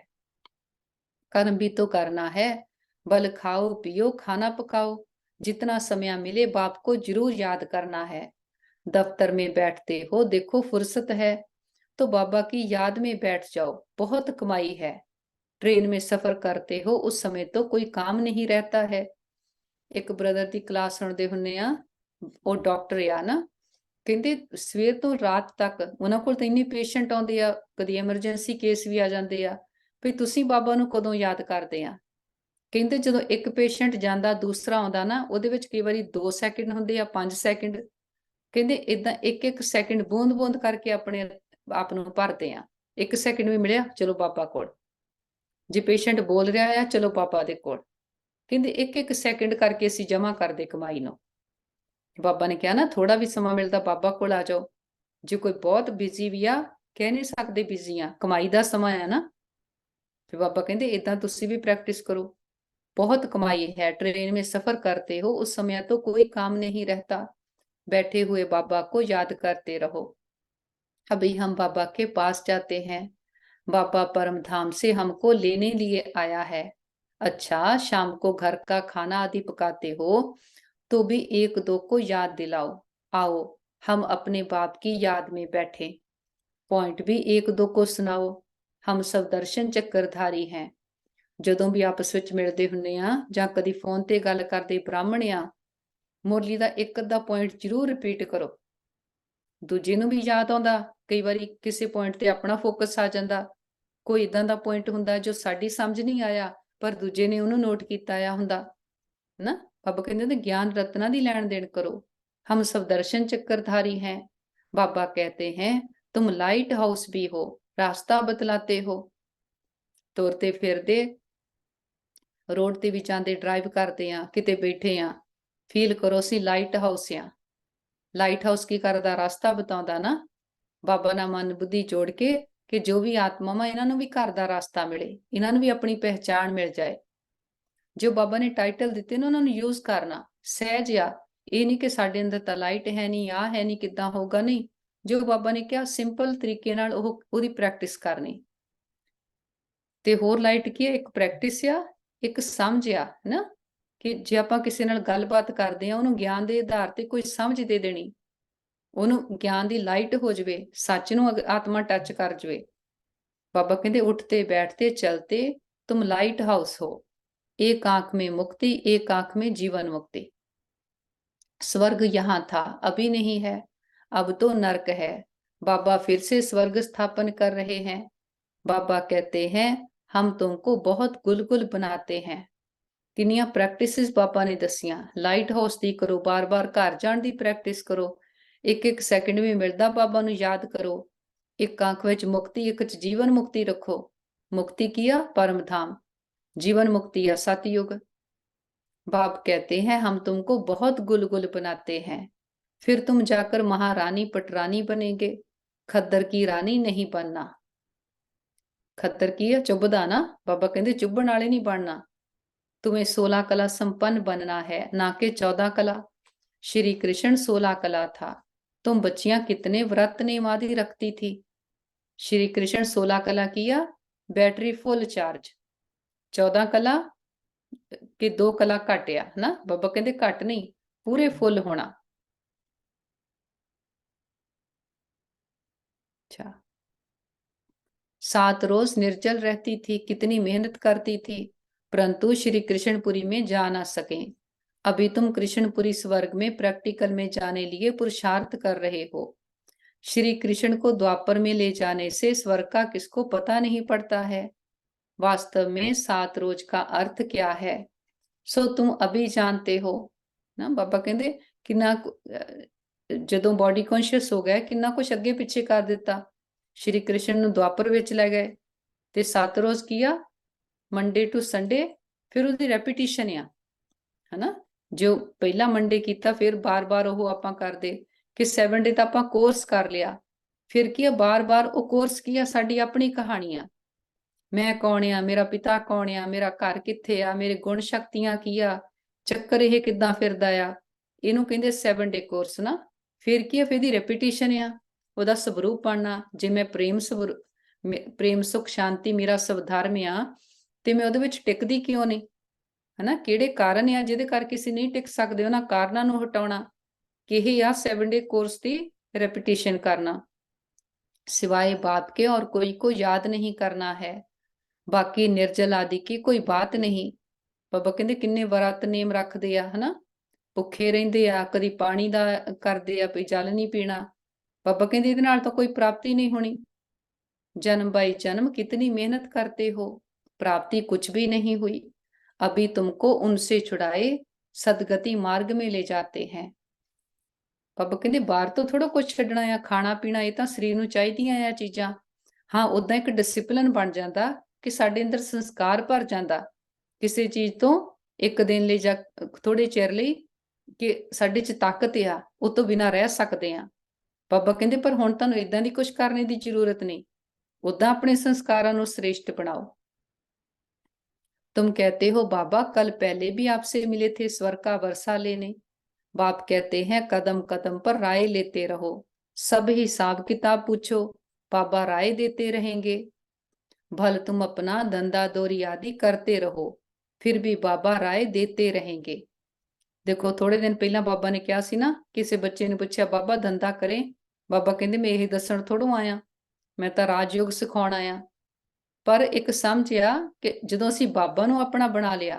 कर्म भी तो करना है, बल खाओ पियो खाना पकाओ, जितना समय मिले बाप को जरूर याद करना है। दफ्तर में बैठते हो देखो फुर्सत है तो बाबा की याद में बैठ जाओ, बहुत कमाई है। ट्रेन में सफर करते हो उस समय तो कोई काम नहीं रहता है। ਇੱਕ ਬ੍ਰਦਰ ਦੀ ਕਲਾਸ ਸੁਣਦੇ ਹੁੰਨੇ ਆ, ਉਹ ਡਾਕਟਰ ਆ ਨਾ, ਕਹਿੰਦੇ ਸਵੇਰ ਤੋਂ ਰਾਤ ਤੱਕ ਉਹਨਾਂ ਕੋਲ ਤਾਂ ਇੰਨੇ ਪੇਸ਼ੈਂਟ ਆਉਂਦੇ ਆ, ਕਦੀ ਐਮਰਜੈਂਸੀ ਕੇਸ ਵੀ ਆ ਜਾਂਦੇ ਆ, ਵੀ ਤੁਸੀਂ ਬਾਬਾ ਨੂੰ ਕਦੋਂ ਯਾਦ ਕਰਦੇ ਆ। ਕਹਿੰਦੇ ਜਦੋਂ ਇੱਕ ਪੇਸ਼ੈਂਟ ਜਾਂਦਾ ਦੂਸਰਾ ਆਉਂਦਾ ਨਾ, ਉਹਦੇ ਵਿੱਚ ਕਈ ਵਾਰੀ 2 ਸੈਕਿੰਡ ਹੁੰਦੇ ਆ, 5 ਸੈਕਿੰਡ। ਕਹਿੰਦੇ ਏਦਾਂ ਇੱਕ ਇੱਕ ਸੈਕਿੰਡ ਬੂੰਦ ਬੂੰਦ ਕਰਕੇ ਆਪਣੇ ਆਪ ਨੂੰ ਭਰਦੇ ਆ। 1 ਸੈਕਿੰਡ ਵੀ ਮਿਲਿਆ ਚਲੋ ਬਾਬਾ ਕੋਲ, ਜੇ ਪੇਸ਼ੈਂਟ ਬੋਲ ਰਿਹਾ ਆ ਚਲੋ ਬਾਬਾ ਦੇ ਕੋਲ। ਕਹਿੰਦੇ 1-1 ਸੈਕਿੰਡ ਕਰਕੇ ਅਸੀਂ ਜਮਾ ਕਰਦੇ ਕਮਾਈ ਨੂੰ। ਬਾਬਾ ਨੇ ਕਿਹਾ ਨਾ ਥੋੜਾ ਵੀ ਸਮਾਂ ਮਿਲਦਾ ਬਾਬਾ ਕੋਲ ਆ ਜਾਓ। ਜੇ ਕੋਈ ਬਹੁਤ ਬਿਜ਼ੀ ਵੀ ਆ, ਕਹਿ ਨਹੀਂ ਸਕਦੇ ਬਿਜ਼ੀ ਆ, ਕਮਾਈ ਦਾ ਸਮਾਂ ਆ ਨਾ। ਫਿਰ ਬਾਬਾ ਕਹਿੰਦੇ ਇਦਾਂ ਤੁਸੀਂ ਵੀ ਪ੍ਰੈक्टिस करो, बहुत कमाई है, ट्रेन में सफर करते हो उस समय तो कोई काम नहीं रहता, बैठे हुए बाबा को याद करते रहो। अभी हम बाबा के पास जाते हैं, बाबा परम धाम से हमको लेने लिए आया है। अच्छा, शाम को घर का खाना आदि पकाते हो तो भी 1-2 को याद दिलाओ। आओ हम अपने बाप की याद में बैठे, पॉइंट भी 1-2 को सुनाओ। हम सब दर्शन चक्रधारी हैं। ਜਦੋਂ ਵੀ ਆਪਸ ਵਿੱਚ ਮਿਲਦੇ ਹੁੰਦੇ ਆ ਜਾਂ ਕਦੀ ਫੋਨ ਤੇ ਗੱਲ ਕਰਦੇ ਬ੍ਰਾਹਮਣ ਆ, ਮੁਰਲੀ ਦਾ ਇੱਕ ਅੱਧਾ ਪੁਆਇੰਟ ਜ਼ਰੂਰ ਰਿਪੀਟ ਕਰੋ। ਦੂਜੇ ਨੂੰ ਵੀ ਯਾਦ ਆਉਂਦਾ, ਕਈ ਵਾਰੀ ਕਿਸੇ ਪੁਆਇੰਟ ਤੇ ਆਪਣਾ ਫੋਕਸ ਆ ਜਾਂਦਾ, ਕੋਈ ਇਦਾਂ ਦਾ ਪੁਆਇੰਟ ਹੁੰਦਾ ਜੋ ਸਾਡੀ ਸਮਝ ਨਹੀਂ ਆਇਆ ਪਰ ਦੂਜੇ ਨੇ ਉਹਨੂੰ ਨੋਟ ਕੀਤਾ ਆ ਹੁੰਦਾ ਨਾ। ਬਾਬਾ ਕਹਿੰਦੇ ਨੇ ਗਿਆਨ ਰਤਨਾਂ ਦੀ ਲੈਣ ਦੇਣ ਕਰੋ। हम सब दर्शन चक्रधारी हैं। बाबा कहते हैं तुम लाइट हाउस भी हो, रास्ता बतलाते हो। तुरते फिरते ਰੋਡ ਤੇ ਵੀ ਜਾਂਦੇ, ਡਰਾਈਵ ਕਰਦੇ ਆ, ਕਿਤੇ ਬੈਠੇ ਆ, ਫੀਲ ਕਰੋ ਅਸੀਂ ਲਾਈਟ ਹਾਊਸ ਆ। ਲਾਈਟ ਹਾਊਸ ਕੀ ਕਰਦਾ? ਰਸਤਾ ਬਤਾਉਂਦਾ ਨਾ। ਬਾਬਾ ਨਾਲ ਮਨ ਬੁੱਧੀ ਜੋੜ ਕੇ ਕਿ ਜੋ ਵੀ ਆਤਮਾਵਾਂ ਇਹਨਾਂ ਨੂੰ ਵੀ ਘਰ ਦਾ ਰਸਤਾ ਮਿਲੇ, ਇਹਨਾਂ ਨੂੰ ਵੀ ਆਪਣੀ ਪਹਿਚਾਣ ਮਿਲ ਜਾਏ। ਜੋ ਬਾਬਾ ਨੇ ਟਾਈਟਲ ਦਿੱਤੇ ਨਾ ਉਹਨਾਂ ਨੂੰ ਯੂਜ਼ ਕਰਨਾ ਸਹਿਜ ਆ। ਇਹ ਨਹੀਂ ਕਿ ਸਾਡੇ ਅੰਦਰ ਤਾਂ ਲਾਈਟ ਹੈ ਨਹੀਂ, ਆ ਹੈ ਨਹੀਂ, ਕਿੱਦਾਂ ਹੋਊਗਾ, ਨਹੀਂ। ਜੋ ਬਾਬਾ ਨੇ ਕਿਹਾ ਸਿੰਪਲ ਤਰੀਕੇ ਨਾਲ ਉਹਦੀ ਪ੍ਰੈਕਟਿਸ ਕਰਨੀ। ਤੇ ਹੋਰ ਲਾਈਟ ਕੀ ਹੈ? ਇੱਕ ਪ੍ਰੈਕਟਿਸ ਆ, ਇੱਕ ਸਮਝ ਆ ਨਾ, ਕਿ ਜੇ ਆਪਾਂ ਕਿਸੇ ਨਾਲ ਗੱਲਬਾਤ ਕਰਦੇ ਆ ਉਹਨੂੰ ਗਿਆਨ ਦੇ ਆਧਾਰ ਤੇ ਕੋਈ ਸਮਝ ਦੇ ਦੇਣੀ, ਉਹਨੂੰ ਗਿਆਨ ਦੀ ਲਾਈਟ ਹੋ ਜਾਵੇ, ਸੱਚ ਨੂੰ ਆਤਮਾ ਟੱਚ ਕਰ ਜਾਵੇ। ਬਾਬਾ ਕਹਿੰਦੇ ਉੱਠਤੇ ਬੈਠਤੇ ਚਲਤੇ तुम लाइट हाउस हो, एक आंख में मुक्ति, एक आंख में जीवन मुक्ति। स्वर्ग यहां था अभी नहीं है, अब तो नर्क है। बाबा फिर से स्वर्ग स्थापन कर रहे हैं। बाबा कहते हैं हम तुमको बहुत गुलगुल बनाते हैं। किनिया प्रैक्टिस बाबा ने दसिया। लाइट हाउस दी करो, बार बार घर जाण दी प्रैक्टिस करो, 1-1 सैकेंड भी मिलदा बाबा नूं याद करो। एक आंख विच मुक्ति, एक च जीवन मुक्ति रखो। मुक्ति किया परम धाम, जीवन मुक्ति या सतयुग। बाप कहते हैं हम तुमको बहुत गुलगुल बनाते हैं, फिर तुम जाकर महारानी पटरानी बनेंगे, खद्दर की रानी नहीं बनना। खद्दर की है चुभदा ना, बाबा कहते चुभन वाले नहीं बनना। तुम्हें 16 कला संपन्न बनना है, ना कि 14 कला। श्री कृष्ण 16 कला था, तुम बच्चियां कितने व्रत नियम आदि रखती थी। श्री कृष्ण 16 कला किया, बैटरी फुल चार्ज। 14 कला कि 2 कला घट आ ना, बाबा कहते घट नहीं, पूरे फुल होना। अच्छा, 7 रोज निर्जल रहती थी, कितनी मेहनत करती थी, परंतु श्री कृष्णपुरी में जा ना सके। अभी तुम कृष्णपुरी स्वर्ग में प्रैक्टिकल में जाने लिए पुरुषार्थ कर रहे हो। श्री कृष्ण को द्वापर में ले जाने से स्वर्ग का किसको पता नहीं पड़ता है। वास्तव में 7 रोज का अर्थ क्या है, सो तुम अभी जानते हो ना। बाबा कहते किन्ना ਜਦੋਂ ਬੋਡੀ ਕੌਨਸ਼ੀਅਸ ਹੋ ਗਿਆ, ਕਿੰਨਾ ਕੁਛ ਅੱਗੇ ਪਿੱਛੇ ਕਰ ਦਿੱਤਾ। ਸ਼੍ਰੀ ਕ੍ਰਿਸ਼ਨ ਨੂੰ ਦੁਆਪਰ ਵਿੱਚ ਲੈ ਗਏ ਤੇ 7 ਰੋਜ਼ ਕੀਆ, ਮੰਡੇ ਟੂ ਸੰਡੇ, ਫਿਰ ਉਹਦੀ ਰੈਪੀਟੀਸ਼ਨ ਆ ਹਨਾ। ਜੋ ਪਹਿਲਾ ਮੰਡੇ ਕੀਤਾ ਫਿਰ ਬਾਰ-ਬਾਰ ਉਹ ਆਪਾਂ ਕਰਦੇ ਕਿ 7 ਡੇ ਤਾਂ ਆਪਾਂ ਕੋਰਸ ਕਰ ਲਿਆ, ਫਿਰ ਕੀ ਆ ਬਾਰ-ਬਾਰ ਉਹ ਕੋਰਸ ਕੀ ਆ, ਸਾਡੀ ਆਪਣੀ ਕਹਾਣੀ ਆ। ਮੈਂ ਕੌਣ ਆ, ਮੇਰਾ ਪਿਤਾ ਕੌਣ ਆ, ਮੇਰਾ ਘਰ ਕਿੱਥੇ ਆ, ਮੇਰੇ ਗੁਣ ਸ਼ਕਤੀਆਂ ਕੀ ਆ, ਚੱਕਰ ਇਹ ਕਿੱਦਾਂ ਫਿਰਦਾ ਆ, ਇਹਨੂੰ ਕਹਿੰਦੇ 7 ਡੇ ਕੋਰਸ ਨਾ। ਫਿਰ ਕੀ ਆ, ਫਿਰ ਦੀ ਰੈਪੀਟੀਸ਼ਨ ਆ, ਉਹਦਾ ਸਵਰੂਪ ਬਣਨਾ। ਜੇ ਮੈਂ ਪ੍ਰੇਮ ਸੁਖ ਸ਼ਾਂਤੀ ਮੇਰਾ ਸਵਧਰਮ ਆ ਤੇ ਮੈਂ ਉਹਦੇ ਵਿੱਚ ਟਿਕਦੀ ਕਿਉਂ ਨਹੀਂ ਹਨਾ। ਕਿਹੜੇ ਕਾਰਨ ਆ ਜਿਹਦੇ ਕਰਕੇ ਅਸੀਂ ਨਹੀਂ ਟਿਕ ਸਕਦੇ, ਉਹਨਾਂ ਕਾਰਨਾਂ ਨੂੰ ਹਟਾਉਣਾ ਕਿ ਇਹ ਆ 7 ਡੇ ਕੋਰਸ ਦੀ ਰੈਪੀਟੀਸ਼ਨ ਕਰਨਾ। सिवाय बाप के और कोई को याद नहीं करना है, बाकी निर्जल आदि की कोई बात नहीं। बाबा कहते किन्ने व्रत नेम रखते आ हना, भुखे रहिंदे आ, कदी पानी दा करदे आ, भी जल नहीं पीना। बाबा कहते इहदे नाल तां कोई प्राप्ति नहीं होनी। जन्म बाई जन्म कितनी मेहनत करते हो, प्राप्ति कुछ भी नहीं हुई। अभी तुमको उनसे छुड़ाए सदगति मार्ग में ले जाते हैं। ਬਾਬਾ ਕਹਿੰਦੇ ਬਾਹਰ ਤੋਂ ਥੋੜਾ ਕੁਝ ਛੱਡਣਾ ਆ, ਖਾਣਾ ਪੀਣਾ ਇਹ ਤਾਂ ਸਰੀਰ ਨੂੰ ਚਾਹੀਦੀਆਂ ਆ ਚੀਜ਼ਾਂ। ਹਾਂ, ਉਦਾਂ ਇੱਕ ਡਿਸਿਪਲਿਨ ਬਣ ਜਾਂਦਾ ਕਿ ਸਾਡੇ ਅੰਦਰ ਸੰਸਕਾਰ ਭਰ ਜਾਂਦਾ ਕਿਸੇ ਚੀਜ਼ ਤੋਂ ਇੱਕ ਦਿਨ ਲਈ ਜਾਂ ਥੋੜੇ ਚਿਰ ਲਈ, ਕਿ ਸਾਡੇ 'ਚ ਤਾਕਤ ਆ, ਉਹ ਤੋਂ ਬਿਨਾਂ ਰਹਿ ਸਕਦੇ ਆ। ਬਾਬਾ ਕਹਿੰਦੇ ਪਰ ਹੁਣ ਤੁਹਾਨੂੰ ਏਦਾਂ ਦੀ ਕੁਝ ਕਰਨੇ ਦੀ ਜ਼ਰੂਰਤ ਨਹੀਂ, ਉਦਾਂ ਆਪਣੇ संस्कारों ਨੂੰ श्रेष्ठ बनाओ। तुम कहते हो बाबा कल पहले भी आपसे मिले थे स्वर का वर्षा लेने। बाप कहते हैं कदम कदम पर राय लेते रहो, सब हिसाब किताब पूछो, बाबा राय देते रहेंगे। भल तुम अपना धंधा दौरी आदि करते रहो, फिर भी बाबा राय देते रहेंगे। देखो थोड़े दिन पहला बाबा ने कहा सी ना, किसी बच्चे ने पूछा बाबा धंधा करें, बाबा कहते मैं यही दसन थोड़ों आया, मैं तो राजयोग सिखाउण आया। पर एक समझ आ कि जदों असीं बाबा नूं अपना बना लिया,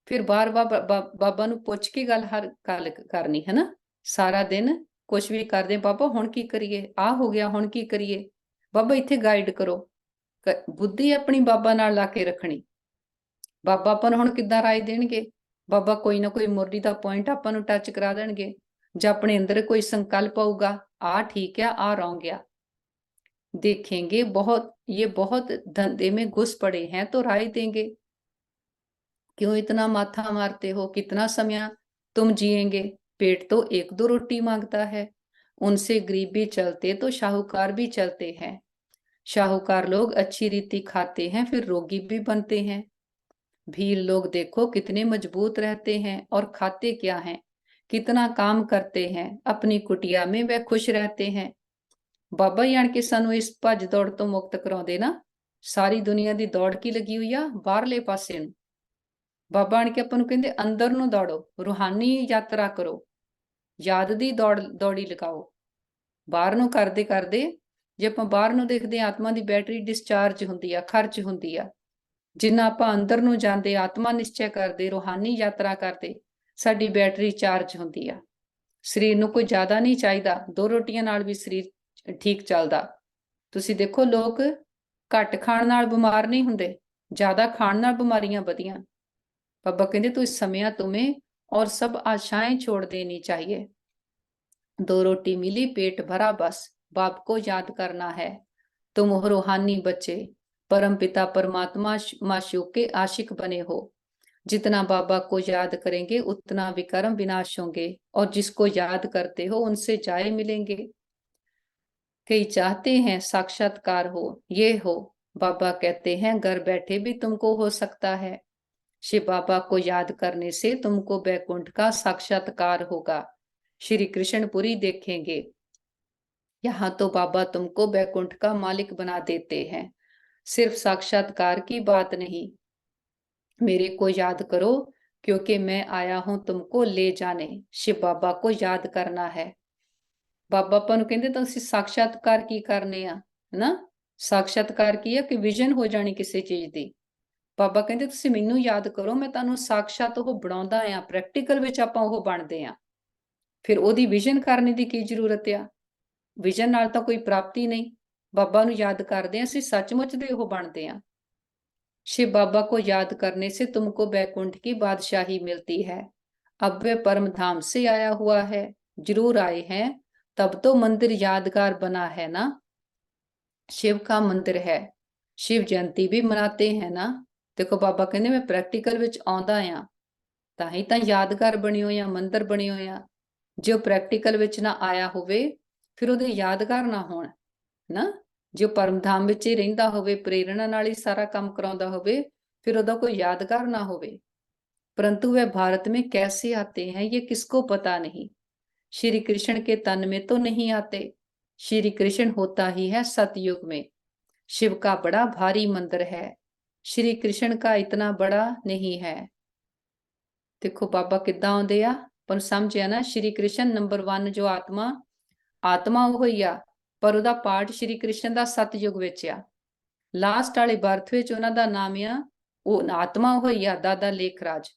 फिर बार बार बाबा नूं पुछ के हर गल करनी है ना। सारा दिन कुछ भी करदे बाबा हुण की करिए, आ हो गया हुण की करिए, बाबा इत्थे गाइड करो। बुद्धि अपनी बाबा नाल ला के रखनी। बाबा आपां नूं हुण किद्दां राय देणगे? बाबा कोई ना कोई मुरली दा पॉइंट आपां नूं टच करा देणगे, जां अपने अंदर कोई संकल्प आऊगा, आ ठीक है आ रॉन्ग आ। देखेंगे ये बहुत धंधे में घुस पड़े हैं तो राय देंगे। क्यों इतना माथा मारते हो, कितना समय तुम जिएंगे? पेट तो एक दो रोटी मांगता है, उनसे गरीब भी चलते तो शाहूकार भी चलते हैं। शाहूकार लोग अच्छी रीति खाते हैं फिर रोगी भी बनते हैं। भील लोग देखो कितने मजबूत रहते हैं और खाते क्या हैं, कितना काम करते हैं, अपनी कुटिया में वह खुश रहते हैं। बाबा ही आण के सानू इस भज दौड़ तो मुक्त कराउंदे ना। सारी दुनिया दी दौड़ की लगी हुई आ बाहरले पासे नूं। बाबा आण के आपां नूं कहंदे अंदर नूं दौड़ो, रूहानी यात्रा करो, याद दी दौड़ी लगाओ। बाहर नूं करदे करदे जे आपां बाहर नूं देखदे आत्मा दी बैटरी डिस्चार्ज हुंदी आ, खर्च हुंदी आ। जिन्ना आपां अंदर नूं जांदे, आत्मा निश्चय करदे, रूहानी यात्रा करदे, साडी बैटरी चार्ज हुंदी आ। ਸਰੀਰ ਨੂੰ ਕੋਈ ਜ਼ਿਆਦਾ ਨਹੀਂ ਚਾਹੀਦਾ, 2 ਰੋਟੀਆਂ ਨਾਲ ਵੀ ਸਰੀਰ ਠੀਕ ਚੱਲਦਾ। ਤੁਸੀਂ ਦੇਖੋ ਲੋਕ ਘੱਟ ਖਾਣ ਨਾਲ ਬਿਮਾਰ ਨਹੀਂ ਹੁੰਦੇ, ਜ਼ਿਆਦਾ ਖਾਣ ਨਾਲ ਬਿਮਾਰੀਆਂ ਵਧੀਆਂ। बाबा कहते तो इस समय तुम्हें और सब आशाएं छोड़ देनी चाहिए। 2 रोटी मिली पेट भरा बस, बाप को याद करना है। तुम हो रूहानी बच्चे, परम पिता परमात्मा माशूक के आशिक बने हो। जितना बाबा को याद करेंगे उतना विकर्म विनाश होंगे, और जिसको याद करते हो उनसे जाए मिलेंगे। कई चाहते हैं साक्षात्कार हो, ये हो, बाबा कहते हैं घर बैठे भी तुमको हो सकता है। शिव बाबा को याद करने से तुमको बैकुंठ का साक्षात्कार होगा, श्री कृष्णपुरी देखेंगे। यहाँ तो बाबा तुमको बैकुंठ का मालिक बना देते हैं। सिर्फ साक्षात्कार की बात नहीं, मेरे को याद करो क्योंकि मैं आया हूं तुमको ले जाने। शिव बाबा को याद करना है। बाबा ਆਪਾਂ ਨੂੰ ਕਹਿੰਦੇ ਤਾਂ ਅਸੀਂ ਸਾਖਸ਼ਾਤਕਾਰ ਕੀ ਕਰਨੇ ਆ, ਹੈਨਾ। ਸਾਖਸ਼ਾਤਕਾਰ ਕੀ ਆ ਕਿ ਵਿਜ਼ਨ ਹੋ ਜਾਣੀ ਕਿਸੇ ਚੀਜ਼ ਦੀ। ਬਾਬਾ ਕਹਿੰਦੇ ਤੁਸੀਂ ਮੈਨੂੰ ਯਾਦ ਕਰੋ, ਮੈਂ ਤੁਹਾਨੂੰ ਸਾਖਸ਼ਾਤ ਉਹ ਬਣਾਉਂਦਾ ਆ, ਪ੍ਰੈਕਟੀਕਲ ਵਿੱਚ ਆਪਾਂ ਉਹ ਬਣਦੇ ਆ। ਫਿਰ ਉਹਦੀ ਵਿਜ਼ਨ ਕਰਨੇ ਦੀ ਕੀ ਜ਼ਰੂਰਤ ਆ? ਵਿਜ਼ਨ ਨਾਲ ਤਾਂ ਕੋਈ ਪ੍ਰਾਪਤੀ ਨਹੀਂ। ਬਾਬਾ ਨੂੰ ਯਾਦ ਕਰਦੇ ਆ, ਅਸੀਂ ਸੱਚਮੁੱਚ ਦੇ ਉਹ ਬਣਦੇ ਆ। शिव बाबा को याद करने से तुमको बैकुंठ की बादशाही मिलती है। अब वे परम धाम से आया हुआ है, जरूर आए हैं, तब तो मंदिर यादगार बना है ना। शिव का मंदिर है, शिव जयंती भी मनाते हैं ना। देखो बाबा कहते मैं प्रैक्टिकल विच आउंदा आ, तां ही तां यादगार बनी होई आ, मंदिर बनी होई आ। जो प्रैक्टिकल विच ना आया होवे फिर ਉਹਦੇ यादगार ना होण ना। जो परमधाम ਵਿੱਚ ਹੀ ਰਹਿੰਦਾ ਹੋਵੇ, ਪ੍ਰੇਰਣਾ ਨਾਲ ਹੀ सारा काम कराਉਂਦਾ ਹੋਵੇ, फिर ਉਹਦਾ कोई यादगार ना होवे। परंतु वह भारत में कैसे आते हैं ये किसको पता नहीं। श्री कृष्ण के तन में तो नहीं आते। श्री कृष्ण होता ही है सतयुग में। शिव का बड़ा भारी मंदिर है, श्री कृष्ण का इतना बड़ा नहीं है। देखो बाबा किद्दां आउंदे आ, पर समझिया ना। श्री कृष्ण नंबर 1 जो आत्मा ਉਹ ਹੀ ਆ, ਪਰ ਉਹਦਾ ਪਾਰਟ ਸ਼੍ਰੀ ਕ੍ਰਿਸ਼ਨ ਦਾ ਸਤਯੁਗ ਵਿੱਚ ਆ। ਲਾਸਟ ਵਾਲੇ ਬਰਥ ਵਿੱਚ ਉਹਨਾਂ ਦਾ ਨਾਮ ਆ, ਉਹ ਆਤਮਾ ਉਹ ਹੀ ਆ, ਦਾਦਾ ਲੇਖਰਾਜ।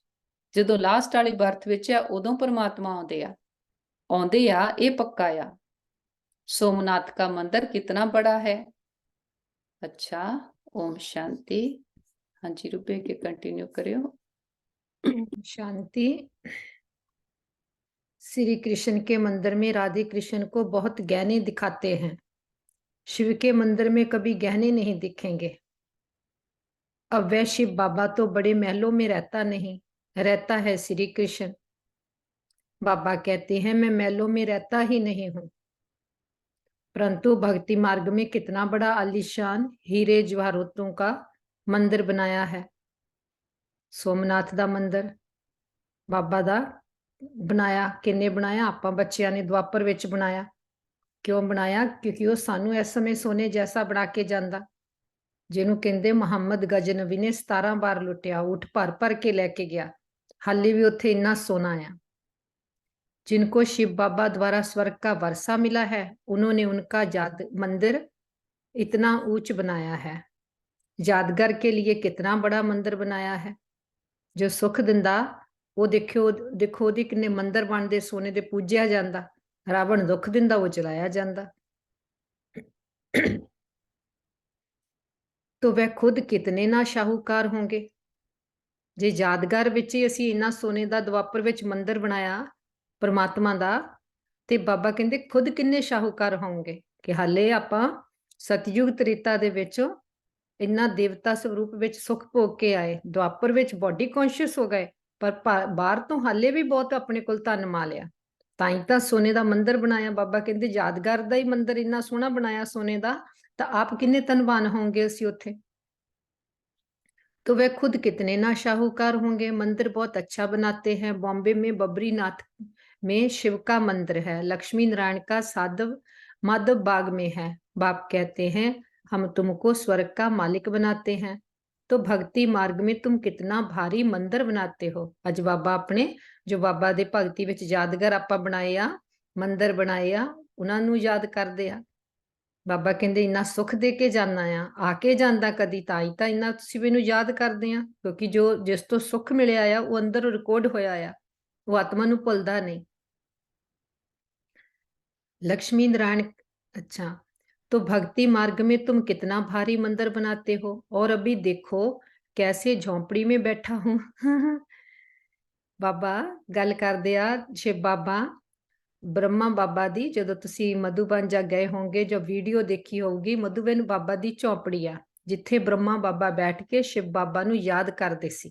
ਜਦੋਂ ਲਾਸਟ ਵਾਲੇ ਬਰਥ ਵਿੱਚ ਆ ਉਦੋਂ ਪਰਮਾਤਮਾ ਆਉਂਦੇ ਆ, ਇਹ ਪੱਕਾ ਆ। सोमनाथ का मंदिर कितना बड़ा है। अच्छा, ओम शांति। हाँ जी रुपये के कंटिन्यू करियो। शांति। श्री कृष्ण के मंदिर में राधे कृष्ण को बहुत गहने दिखाते हैं। शिव के मंदिर में कभी गहने नहीं दिखेंगे। अब वह शिव बाबा तो बड़े महलों में रहता नहीं, रहता है श्री कृष्ण। बाबा कहते हैं मैं महलों में रहता ही नहीं हूं, परंतु भक्ति मार्ग में कितना बड़ा आलीशान हीरे जवाहरातों का मंदिर बनाया है। सोमनाथ दा मंदिर बाबा दा बनाया। किन्ने बनाया? आपां बच्चियां ने द्वापर विच बनाया। क्यों बनाया? क्योंकि वो सानू इस समय सोने जैसा बना के जांदा, ਜਿਹਨੂੰ ਕਹਿੰਦੇ ਮੁਹੰਮਦ ਗਜਨਵੀ ਨੇ 17 ਵਾਰ ਲੁੱਟਿਆ, ਊਠ ਭਰ ਭਰ ਕੇ ਲੈ ਕੇ ਗਿਆ, ਹਾਲੇ ਵੀ ਉੱਥੇ ਇੰਨਾ सोना आ। जिनको शिव बाबा द्वारा स्वर्ग का वर्षा मिला है, उन्होंने उनका मंदिर इतना ऊंच बनाया है। यादगार के लिए कितना बड़ा मंदिर बनाया है। जो सुख दिंदा वो देखो देखो ओदी किन्ने मंदिर बनते सोने दे, पूजया जांदा। रावण दुख दिंदा वो जलाया जांदा। तो वह खुद कितने ना शाहूकार होंगे। जे यादगार विच ही असीं इन्ना सोने दा द्वापर विच मंदिर बनाया परमात्मा दा, ते बाबा कहंदे खुद किन्ने शाहूकार होंगे कि हाले आपां सतयुग त्रेता दे विच इन्ना देवता स्वरूप विच सुख भोग के आए, द्वापर विच बॉडी कॉन्शियस हो गए, पर बाहर तो हाले भी बहुत अपने कोल धन मा लिया। ताई तां सोने दा मंदिर बनाया। बाबा कहंदे यादगार दा ही मंदिर इन्ना सोहना बनाया सोने दा, तां आप किन्ने धनवान होंगे असीं उत्थे। तो वह खुद कितने ना शाहूकार होंगे। मंदिर बहुत अच्छा बनाते हैं। बॉम्बे में बद्रीनाथ में शिव का मंदिर है। लक्ष्मी नारायण का साधव माधव बाग में है। बाप कहते हैं हम तुमको स्वर्ग का मालिक बनाते हैं। तो भक्ति मार्ग में तुम कितना भारी मंदिर बनाते हो। अज बाबा अपने जो बाबा दे भगती विच यादगार आपां बनाए आ, मंदिर बनाए आ, उन्हां नूं याद करदे आ। बाबा कहते इन्ना सुख दे के जाना आके जाता कदी, ताई तां इन्ना तुसीं मैनूं याद करदे आ, क्योंकि जो जिस तो सुख मिलिया आ वो अंदर रिकॉर्ड होया आ, वो आत्मा नूं भुलदा नहीं। लक्ष्मी नारायण, अच्छा, तो भक्ति मार्ग में तुम कितना भारी मंदिर बनाते हो, और अभी देखो कैसे झोंपड़ी में बैठा हूं। बाबा गल करदे आ शिव बाबा ब्रह्मा बाबा दी। जदों तुसीं मधुबन जा गए होंगे, जो वीडियो देखी होगी, मधुबन बाबा दी झोंपड़ी आ, जिथे ब्रह्मा बाबा बैठ के शिव बाबा नूं याद करदे सी,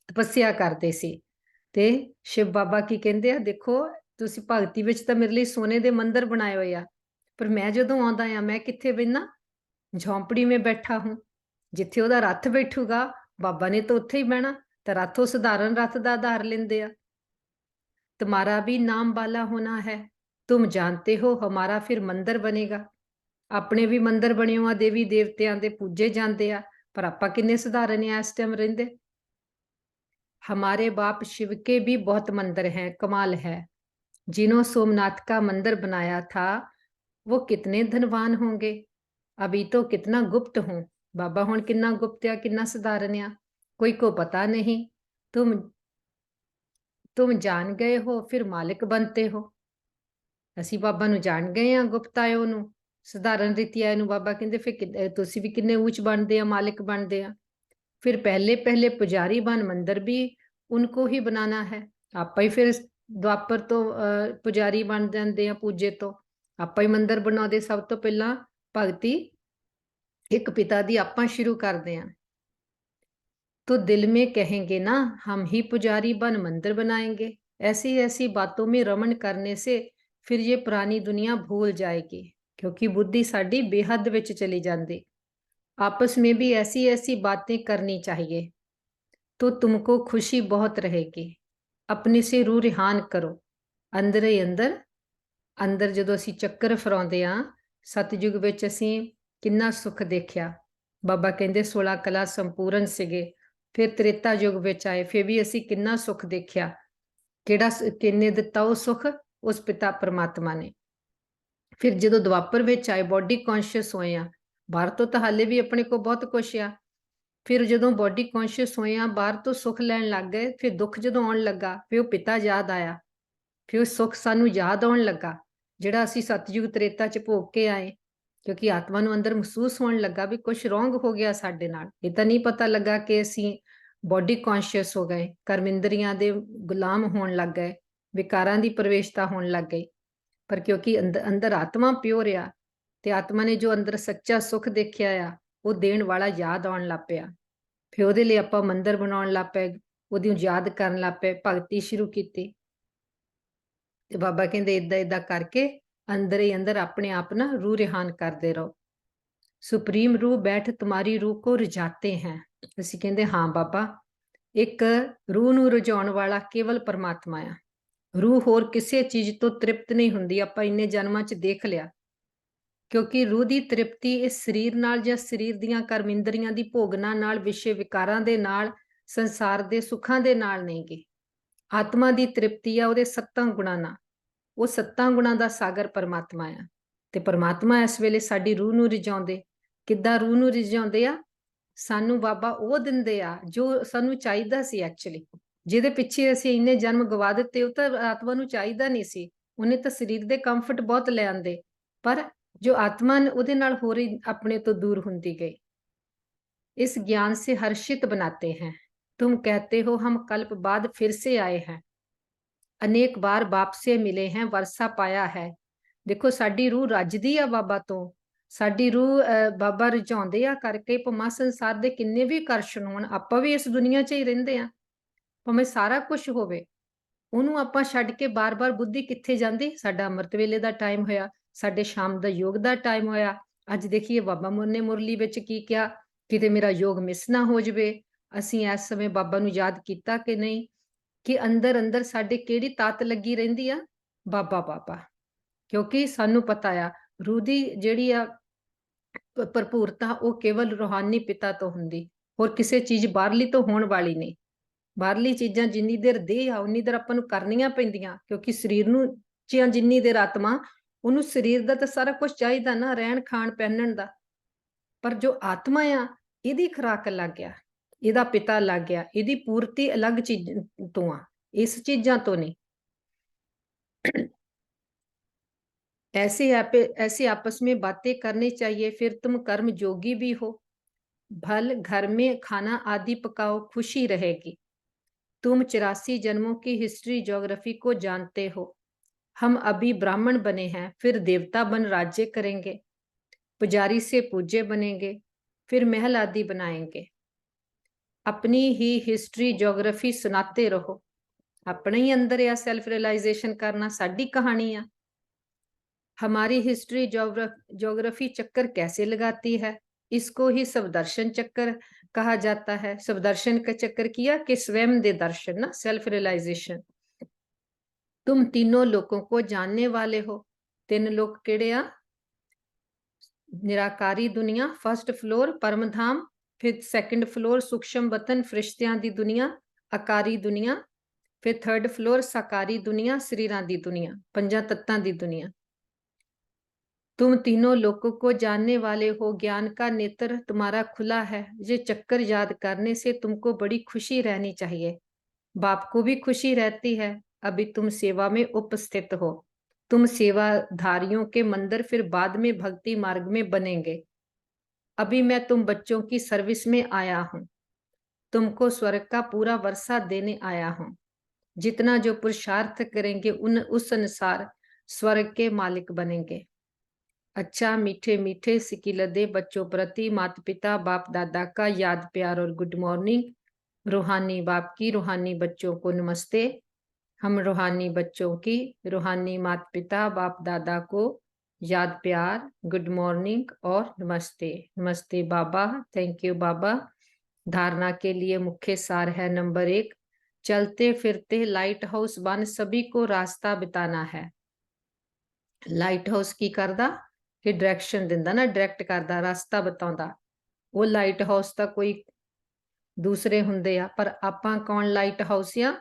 तपस्या करदे सी। ते शिव बाबा की कहंदे आ, देखो तुसीं भगती विच तां मेरे लिए सोने दे मंदिर बनाए होए आ, पर मैं जदों आउंदा आ मैं कित्थे बहिना? झोंपड़ी में बैठा हूं। जिथे ओहदा रथ बैठूगा बाबा ने तो उत्थे ही बहना, तां रथ उस सधारण रथ दा आधार लेंदे आ। तुम्हारा भी नाम वाला होना है, तुम जानते हो हमारा फिर मंदिर बनेगा। अपने भी मंदिर बने हुआ देवी देवतियां दे पूजे जाते आ, पर आपां किन्ने सधारण आ इस टाइम रहिंदे। हमारे बाप शिव के भी बहुत मंदिर हैं, कमाल है। जिन्हों सोमनाथ का मंदिर बनाया था वो कितने धनवान होंगे। अभी तो कितना गुप्त हूं। बाबा हुण कितना गुप्त आ, कितना सधारण आ, कोई को पता नहीं। तुम जान गए हो फिर मालिक बनते हो। ਅਸੀਂ ਬਾਬਾ ਨੂੰ ਜਾਣ ਗਏ ਆ, ਗੁਪਤ ਆਇਓ ਨੂੰ, ਸਧਾਰਨ ਰੀਤੀ ਆਏ ਨੂੰ। ਬਾਬਾ ਕਹਿੰਦੇ ਫਿਰ ਤੁਸੀਂ ਵੀ ਕਿੰਨੇ ਉੱਚ ਬਣਦੇ ਆ, ਮਾਲਿਕ ਬਣਦੇ ਆ। फिर पहले पहले पुजारी बन मंदिर भी उनको ही बनाना है। आपा ही फिर द्वापर तो पुजारी बन जाते हैं, पूजे तो आपा ही मंदिर बनाते। सब तो पहला भगती एक पिता दी आपा शुरू करते हैं। तो दिल में कहेंगे ना हम ही पुजारी बन मंदिर बनाएंगे। ऐसी ऐसी बातों में रमन करने से फिर ये पुरानी दुनिया भूल जाएगी, क्योंकि बुद्धि साडी बेहद विच चली जाती। आपस में भी ऐसी ऐसी बातें करनी चाहिए तो तुमको खुशी बहुत रहेगी। अपने से रूह रिहान करो। अंदर ही अंदर अंदर जो असी चक्कर फराते हाँ, सतयुग विच असी कितना सुख देखा। बाबा कहते 16 कला संपूर्ण सिगे। फिर त्रेता युग विच आए, फिर भी असी कितना सुख देखा। किहड़ा किन्ने दिता वो सुख? उस पिता परमात्मा ने। फिर जो द्वापर विच आए, बॉडी कॉन्शियस होए आ, बाहर तो हाले भी अपने को बहुत कुछ आ। फिर जो बॉडी कॉन्शियस होए आ, बाहर तो सुख लैन लग गए। फिर दुख जो आउण लगा, फिर वो पिता याद आया, फिर सुख सानू याद आउण लगा जिहड़ा असीं सतयुग त्रेता च भोग के आए। क्योंकि आत्मा नूं अंदर महसूस होण लगा भी कुछ रोंग हो गया साडे नाल। ये तां नहीं पता लगा कि असीं बॉडी कॉन्शियस हो गए, कर्म इंद्रियां दे गुलाम होण लग गए, ਵਿਕਾਰਾਂ ਦੀ ਪ੍ਰਵੇਸ਼ਤਾ ਹੋਣ ਲੱਗ ਗਈ। ਪਰ ਕਿਉਂਕਿ ਅੰਦਰ ਆਤਮਾ ਪਿਓਰ ਆ, ਤੇ ਆਤਮਾ ਨੇ ਜੋ ਅੰਦਰ ਸੱਚਾ ਸੁੱਖ ਦੇਖਿਆ ਆ, ਉਹ ਦੇਣ ਵਾਲਾ ਯਾਦ ਆਉਣ ਲੱਗ ਪਿਆ। ਫਿਰ ਉਹਦੇ ਲਈ ਆਪਾਂ ਮੰਦਿਰ ਬਣਾਉਣ ਲੱਗ ਪਏ, ਉਹਦੀ ਯਾਦ ਕਰਨ ਲੱਗ ਪਏ, ਭਗਤੀ ਸ਼ੁਰੂ ਕੀਤੀ। ਤੇ ਬਾਬਾ ਕਹਿੰਦੇ ਏਦਾਂ ਏਦਾਂ ਕਰਕੇ ਅੰਦਰ ਹੀ ਅੰਦਰ ਆਪਣੇ ਆਪ ਨਾ रूह रिहान ਕਰਦੇ ਰਹੋ। ਸੁਪਰੀਮ रूह बैठ तुम्हारी रूह को रिझाते हैं। ਅਸੀਂ ਕਹਿੰਦੇ ਹਾਂ ਬਾਬਾ, ਇੱਕ रूह ਨੂੰ ਰਜਾਉਣ ਵਾਲਾ ਕੇਵਲ ਪਰਮਾਤਮਾ ਆ। रूह ਹੋਰ ਕਿਸੇ ਚੀਜ਼ ਤੋਂ ਤ੍ਰਿਪਤ ਨਹੀਂ ਹੁੰਦੀ, ਆਪਾਂ ਇੰਨੇ ਜਨਮਾਂ 'ਚ ਦੇਖ ਲਿਆ। ਕਿਉਂਕਿ रूह ਦੀ ਤ੍ਰਿਪਤੀ ਇਸ ਸਰੀਰ ਨਾਲ ਜਾਂ ਸਰੀਰ ਦੀਆਂ ਕਰਮਿੰਦਰੀਆਂ ਦੀ ਭੋਗਨਾ ਨਾਲ, ਵਿਸ਼ੇ ਵਿਕਾਰਾਂ ਦੇ ਨਾਲ, ਸੰਸਾਰ ਦੇ ਸੁੱਖਾਂ ਦੇ ਨਾਲ ਨਹੀਂ ਗੀ। ਆਤਮਾ ਦੀ ਤ੍ਰਿਪਤੀ ਆ ਉਹਦੇ 7 ਗੁਣਾਂ ਨਾਲ। ਉਹ 7 ਗੁਣਾਂ ਦਾ ਸਾਗਰ ਪਰਮਾਤਮਾ ਆ। ਤੇ ਪਰਮਾਤਮਾ ਇਸ ਵੇਲੇ ਸਾਡੀ ਰੂਹ ਨੂੰ ਰਿਝਾਉਂਦੇ। ਕਿੱਦਾਂ ਰੂਹ ਨੂੰ ਰਿਝਾਉਂਦੇ ਆ? ਸਾਨੂੰ ਬਾਬਾ ਉਹ ਦਿੰਦੇ ਆ ਜੋ ਸਾਨੂੰ ਚਾਹੀਦਾ ਸੀ ਐਕਚੁਅਲੀ। ਜਿਹਦੇ ਪਿੱਛੇ ਅਸੀਂ ਇੰਨੇ ਜਨਮ ਗਵਾ ਦਿੱਤੇ, ਉਹ ਤਾਂ ਆਤਮਾ ਨੂੰ ਚਾਹੀਦਾ ਨਹੀਂ ਸੀ। ਉਹਨੇ ਤਾਂ ਸਰੀਰ ਦੇ ਕੰਫਰਟ ਬਹੁਤ ਲੈ ਆਂਦੇ, ਪਰ ਜੋ ਆਤਮਾ ਉਹਦੇ ਨਾਲ ਹੋ ਰਹੀ ਆਪਣੇ ਤੋਂ दूर ਹੁੰਦੀ गई। इस ज्ञान से हर्षित बनाते हैं। तुम कहते हो हम कल्प बाद फिर से आए हैं, अनेक बार बाप से मिले हैं, वर्षा पाया है। देखो साडी रूह रजदी आ बाबा तो, साडी रूह बाबा रिझाउंदे आ करके भावें संसार दे किन्ने भी करशन होण, आपां भी इस दुनिया च ही रहिंदे आ, भावें सारा कुछ होवे, ਉਹਨੂੰ ਆਪਾਂ ਛੱਡ ਕੇ ਬਾਰ-ਬਾਰ ਬੁੱਧੀ ਕਿੱਥੇ ਜਾਂਦੀ? ਸਾਡਾ ਅੰਮ੍ਰਿਤ ਵੇਲੇ ਦਾ ਟਾਈਮ ਹੋਇਆ, ਸਾਡੇ ਸ਼ਾਮ ਦਾ ਯੋਗ ਦਾ ਟਾਈਮ ਹੋਇਆ। ਅੱਜ ਦੇਖੀਏ ਬਾਬਾ ਨੇ ਮੁਰਲੀ ਵਿੱਚ ਕੀ ਕਿਹਾ, ਕਿਤੇ ਮੇਰਾ ਯੋਗ ਮਿਸ ਨਾ ਹੋ ਜਾਵੇ। ਅਸੀਂ ਇਸ ਸਮੇਂ ਬਾਬਾ ਨੂੰ ਯਾਦ ਕੀਤਾ ਕਿ ਨਹੀਂ? ਕਿ ਅੰਦਰ ਅੰਦਰ ਸਾਡੇ ਕਿਹੜੀ ਤਾਕਤ ਲੱਗੀ ਰਹਿੰਦੀ ਆ? ਬਾਬਾ ਬਾਬਾ। ਕਿਉਂਕਿ ਸਾਨੂੰ ਪਤਾ ਆ ਰੂਹ ਦੀ ਜਿਹੜੀ ਆ ਭਰਪੂਰਤਾ ਉਹ ਕੇਵਲ ਰੂਹਾਨੀ ਪਿਤਾ ਤੋਂ ਹੁੰਦੀ, ਹੋਰ ਕਿਸੇ ਚੀਜ਼ ਬਾਹਰਲੀ ਤੋਂ ਹੋਣ ਵਾਲੀ ਨਹੀਂ। ਬਾਹਰਲੀ ਚੀਜ਼ਾਂ ਜਿੰਨੀ ਦੇਰ ਦੇਹ ਆ ਉਨੀ ਦੇਰ ਆਪਾਂ ਨੂੰ ਕਰਨੀਆਂ ਪੈਂਦੀਆਂ, ਕਿਉਂਕਿ ਸਰੀਰ ਨੂੰ ਜਿੰਨੀ ਦੇਰ ਆਤਮਾ, ਉਹਨੂੰ ਸਰੀਰ ਦਾ ਤਾਂ ਸਾਰਾ ਕੁਝ ਚਾਹੀਦਾ ਨਾ, ਰਹਿਣ ਖਾਣ ਪਹਿਨਣ ਦਾ। ਪਰ ਜੋ ਆਤਮਾ ਆ, ਇਹਦੀ ਖੁਰਾਕ ਅਲੱਗ ਗਿਆ, ਇਹਦਾ ਪਿਤਾ ਅਲੱਗ ਗਿਆ, ਇਹਦੀ ਪੂਰਤੀ ਅਲੱਗ ਚੀਜ਼ ਤੋਂ ਆ, ਇਸ ਚੀਜ਼ਾਂ ਤੋਂ नहीं। ऐसे आपस में बातें करनी चाहिए, फिर तुम कर्म जोगी भी हो। भल घर में खाना आदि पकाओ, खुशी रहेगी। तुम 84 जन्मों की हिस्ट्री ज्योग्राफी को जानते हो। हम अभी ब्राह्मण बने हैं, फिर देवता बन राज्य करेंगे, पुजारी से पूज्य बनेंगे, फिर महल आदि बनाएंगे। अपनी ही हिस्ट्री ज्योग्राफी सुनाते रहो। अपने ही अंदर या सेल्फ रियलाइजेशन करना साडी कहानी आ। हमारी हिस्ट्री ज्योग्राफी चक्कर कैसे लगाती है? इसको ही स्वदर्शन चक्कर कहा जाता है। स्वदर्शन का चक्कर किया कि स्वयं दे दर्शन ना, सेल्फ रियलाइजेशन। तुम तीनों लोगों को जानने वाले हो। 3 लोक केड़े आ? निराकारी दुनिया, फर्स्ट फ्लोर परम धाम, फिर सेकंड फ्लोर सूक्ष्म वतन फरिश्तियां दी दुनिया, आकारी दुनिया, फिर थर्ड फ्लोर साकारी दुनिया, शरीरां दी दुनिया, 5 तत्तां दी दुनिया। तुम तीनों लोगों को जानने वाले हो, ज्ञान का नेत्र तुम्हारा खुला है। ये चक्कर याद करने से तुमको बड़ी खुशी रहनी चाहिए। बाप को भी खुशी रहती है। अभी तुम सेवा में उपस्थित हो, तुम सेवाधारियों के मंदिर फिर बाद में भक्ति मार्ग में बनेंगे। अभी मैं तुम बच्चों की सर्विस में आया हूं, तुमको स्वर्ग का पूरा वर्षा देने आया हूं। जितना जो पुरुषार्थ करेंगे उस अनुसार स्वर्ग के मालिक बनेंगे। अच्छा मीठे मीठे सिकिलदे बच्चों प्रति माता पिता बाप दादा का याद प्यार और गुड मॉर्निंग। रूहानी बाप की रूहानी बच्चों को नमस्ते। हम रूहानी बच्चों की रूहानी माता पिता बाप दादा को याद प्यार, गुड मॉर्निंग और नमस्ते। नमस्ते बाबा, थैंक यू बाबा। धारणा के लिए मुख्य सार है नंबर 1, चलते फिरते लाइट हाउस बन सभी को रास्ता बिताना है। लाइट हाउस की करदा कि डायरेक्शन दिंदा ना, डायरेक्ट करदा, रास्ता बताउंदा। वो लाइट हाउस ਤਾਂ ਕੋਈ ਦੂਸਰੇ ਹੁੰਦੇ ਆ, ਪਰ ਆਪਾਂ ਕੌਣ ਲਾਈਟ ਹਾਊਸ ਆ?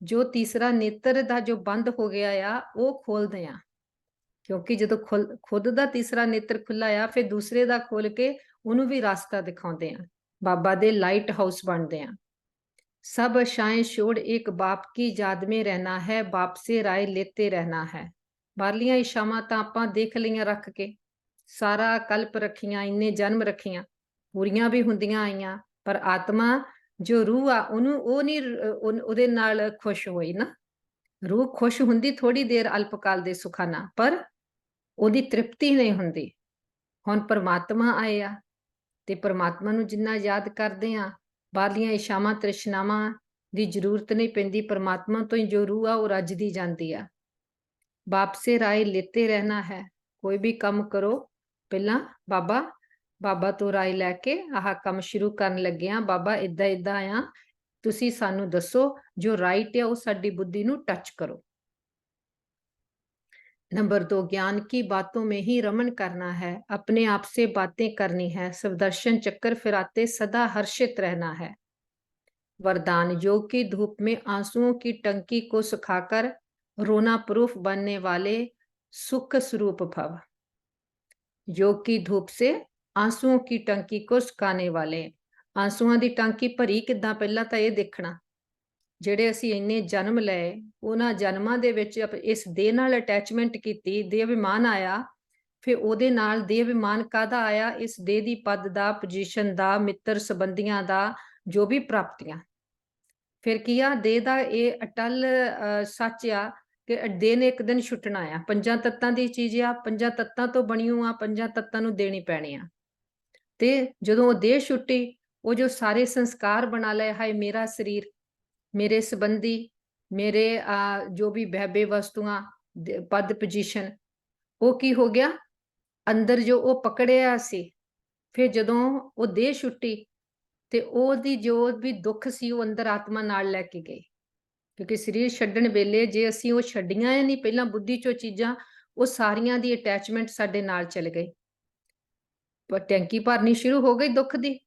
ਜੋ ਤੀਸਰਾ ਨੇਤਰ ਦਾ ਜੋ ਬੰਦ ਹੋ ਗਿਆ ਆ ਉਹ ਖੋਲਦੇ ਆ। ਕਿਉਂਕਿ ਜਦੋਂ ਖੁਦ ਦਾ ਤੀਸਰਾ ਨੇਤਰ ਖੁੱਲਾ ਆ, ਫਿਰ ਦੂਸਰੇ ਦਾ ਖੋਲ ਕੇ ਉਹਨੂੰ ਵੀ ਰਾਸਤਾ ਦਿਖਾਉਂਦੇ ਆ। ਬਾਬਾ ਦੇ ਲਾਈਟ ਹਾਊਸ ਬਣਦੇ ਆ। सब आशाएं छोड़ एक बाप की याद में रहना है, बाप से राय लेते रहना है। ਬਾਹਰਲੀਆਂ ਇਸ਼ਾਵਾਂ ਤਾਂ ਆਪਾਂ ਦੇਖ ਲਈਆਂ ਰੱਖ ਕੇ, ਸਾਰਾ ਕਲਪ ਰੱਖੀਆਂ, ਇੰਨੇ ਜਨਮ ਰੱਖੀਆਂ, ਪੂਰੀਆਂ ਵੀ ਹੁੰਦੀਆਂ ਆਈਆਂ, ਪਰ ਆਤਮਾ ਜੋ ਰੂਹ ਆ ਉਹਨੂੰ ਉਹ ਨਹੀਂ ਉਹਦੇ ਨਾਲ ਖੁਸ਼ ਹੋਈ ਨਾ। रूह खुश हुंदी थोड़ी देर अल्पकाल दे सुखां नाल, पर ਉਹਦੀ ਤ੍ਰਿਪਤੀ ਨਹੀਂ ਹੁੰਦੀ। ਹੁਣ ਪਰਮਾਤਮਾ ਆਏ ਆ ਤੇ ਪਰਮਾਤਮਾ ਨੂੰ ਜਿੰਨਾ ਯਾਦ ਕਰਦੇ ਆ, ਬਾਹਰਲੀਆਂ ਇਛਾਵਾਂ ਤ੍ਰਿਸ਼ਨਾਵਾਂ ਦੀ ਜ਼ਰੂਰਤ ਨਹੀਂ ਪੈਂਦੀ। ਪਰਮਾਤਮਾ ਤੋਂ ਹੀ ਜੋ ਰੂਹ ਆ ਉਹ ਰੱਜਦੀ ਜਾਂਦੀ ਆ। ਬਾਪ ਸੇ ਰਾਏ ਲੈਤੇ ਰਹਿਣਾ ਹੈ, ਕੋਈ ਵੀ ਕੰਮ ਕਰੋ ਪਹਿਲਾਂ ਬਾਬਾ ਤੋਂ ਰਾਏ ਲੈ ਕੇ ਆਹ ਕੰਮ ਸ਼ੁਰੂ ਕਰਨ ਲੱਗੇ ਆ। ਬਾਬਾ ਏਦਾਂ ਏਦਾਂ ਆ, ਤੁਸੀਂ ਸਾਨੂੰ ਦੱਸੋ ਜੋ ਰਾਈਟ ਆ, ਉਹ ਸਾਡੀ ਬੁੱਧੀ ਨੂੰ ਟੱਚ ਕਰੋ। नंबर 2, ज्ञान की बातों में ही रमन करना है, अपने आप से बातें करनी है, सुदर्शन चक्कर फिराते सदा हर्षित रहना है। वरदान, योग की धूप में आंसुओं की टंकी को सुखाकर रोना प्रूफ बनने वाले सुख स्वरूप भव। योग की धूप से आंसुओं की टंकी को सुखाने वाले, आंसुओं की टंकी भरी किद्दां, पहला तो यह देखना ਜਿਹੜੇ ਅਸੀਂ ਇੰਨੇ ਜਨਮ ਲਏ, ਉਹਨਾਂ ਜਨਮਾਂ ਦੇ ਵਿੱਚ ਇਸ ਦੇਹ ਨਾਲ ਅਟੈਚਮੈਂਟ ਕੀਤੀ, ਦੇਹ ਅਭਿਮਾਨ ਆਇਆ। ਫਿਰ ਉਹਦੇ ਨਾਲ ਦੇਹ ਅਭਿਮਾਨ ਕਾਹਦਾ ਆਇਆ? ਇਸ ਦੇਹ ਦੀ ਪਦ ਦਾ, ਪੋਜੀਸ਼ਨ ਦਾ, ਮਿੱਤਰ ਸੰਬੰਧੀਆਂ ਦਾ, ਜੋ ਵੀ ਪ੍ਰਾਪਤੀਆਂ। ਫਿਰ ਕੀ ਆ? ਦੇਹ ਦਾ ਇਹ ਅਟਲ ਸੱਚ ਆ ਕਿ ਦੇਹ ਨੇ ਇੱਕ ਦਿਨ ਛੁੱਟਣਾ ਆ। ਪੰਜਾਂ ਤੱਤਾਂ ਦੀ ਚੀਜ਼ ਆ, ਪੰਜਾਂ ਤੱਤਾਂ ਤੋਂ ਬਣੀ ਆ, ਪੰਜਾਂ ਤੱਤਾਂ ਨੂੰ ਦੇਣੀ ਪੈਣੀ ਆ। ਤੇ ਜਦੋਂ ਉਹ ਦੇਹ ਛੁੱਟੀ, ਉਹ ਜੋ ਸਾਰੇ ਸੰਸਕਾਰ ਬਣਾ ਲਏ, ਹਾਏ ਮੇਰਾ ਸਰੀਰ, मेरे संबंधी, मेरे जो भी वैभव वस्तुआं, पद पोजीशन, वो की हो गया अंदर जो वो पकड़िया सी। फिर जदों वो देह छुट्टी ते ओदी जो भी दुख सी वो अंदर आत्मा नाल लैके गए, क्योंकि शरीर छड्डण वेले जे असीं वो छड्डियां नहीं पहलां बुद्धि चो चीज़ां, वो सारियां दी अटैचमेंट साडे नाल चल गई। पर टैंकी भरनी शुरू हो गई दुख दी।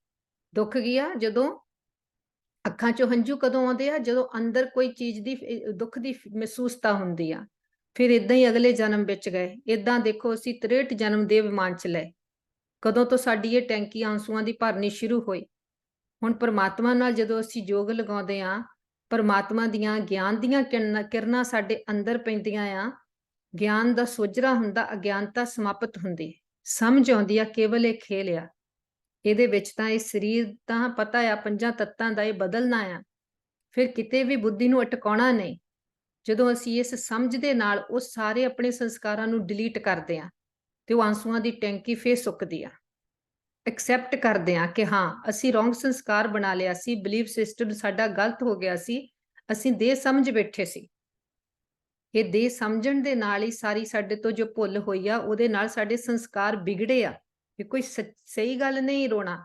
दुख गया जदों ਅੱਖਾਂ ਚੋਂ ਹੰਝੂ ਕਦੋਂ ਆਉਂਦੇ ਆ? ਜਦੋਂ ਅੰਦਰ ਕੋਈ ਚੀਜ਼ ਦੀ ਦੁੱਖ ਦੀ ਮਹਿਸੂਸਤਾ ਹੁੰਦੀ ਆ। ਫਿਰ ਇਦਾਂ ਹੀ ਅਗਲੇ ਜਨਮ ਵਿੱਚ ਗਏ। ਇਦਾਂ ਦੇਖੋ ਅਸੀਂ 63 ਜਨਮ ਦੇ ਵਿਮਾਨ ਚ ਲਏ। ਕਦੋਂ ਤੋਂ ਸਾਡੀ ਇਹ ਟੈਂਕੀ ਆਂਸੂਆਂ ਦੀ ਭਰਨੀ ਸ਼ੁਰੂ ਹੋਈ। ਹੁਣ ਪਰਮਾਤਮਾ ਨਾਲ ਜਦੋਂ ਅਸੀਂ ਯੋਗ ਲਗਾਉਂਦੇ ਆ, ਪਰਮਾਤਮਾ ਦੀਆਂ ਗਿਆਨ ਦੀਆਂ ਕਿਰਨਾਂ ਸਾਡੇ ਅੰਦਰ ਪੈਂਦੀਆਂ ਆ। ਗਿਆਨ ਦਾ ਸੋਝਰਾ ਹੁੰਦਾ, ਅਗਿਆਨਤਾ ਸਮਾਪਤ ਹੁੰਦੀ, ਸਮਝ ਆਉਂਦੀ ਆ ਕੇਵਲ ਇਹ ਖੇਲ ਆ। ਇਹਦੇ ਵਿੱਚ ਤਾਂ ਇਹ ਸਰੀਰ ਤਾਂ ਪਤਾ ਆ ਪੰਜਾਂ ਤੱਤਾਂ ਦਾ, ਇਹ ਬਦਲਣਾ ਆ। ਫਿਰ ਕਿਤੇ ਵੀ ਬੁੱਧੀ ਨੂੰ ਅਟਕਾਉਣਾ ਨਹੀਂ। ਜਦੋਂ ਅਸੀਂ ਇਸ ਸਮਝ ਦੇ ਨਾਲ ਉਹ ਸਾਰੇ ਆਪਣੇ ਸੰਸਕਾਰਾਂ ਨੂੰ ਡਿਲੀਟ ਕਰਦੇ ਆ ਤੇ ਉਹ ਆਂਸੂਆਂ ਦੀ ਟੈਂਕੀ ਫੇਰ ਸੁੱਕਦੀ ਆ। ਐਕਸੈਪਟ ਕਰਦੇ ਆ ਕਿ ਹਾਂ ਅਸੀਂ ਰੋਂਗ ਸੰਸਕਾਰ ਬਣਾ ਲਿਆ ਸੀ, ਬਿਲੀਫ ਸਿਸਟਮ ਸਾਡਾ ਗਲਤ ਹੋ ਗਿਆ ਸੀ, ਅਸੀਂ ਦੇਹ ਸਮਝ ਬੈਠੇ ਸੀ। ਇਹ ਦੇਹ ਸਮਝਣ ਦੇ ਨਾਲ ਹੀ ਸਾਰੀ ਸਾਡੇ ਤੋਂ ਜੋ ਭੁੱਲ ਹੋਈ ਆ, ਉਹਦੇ ਨਾਲ ਸਾਡੇ ਸੰਸਕਾਰ ਵਿਗੜੇ ਆ। ਇਹ ਕੋਈ ਸਹੀ ਗੱਲ ਨਹੀਂ ਰੋਣਾ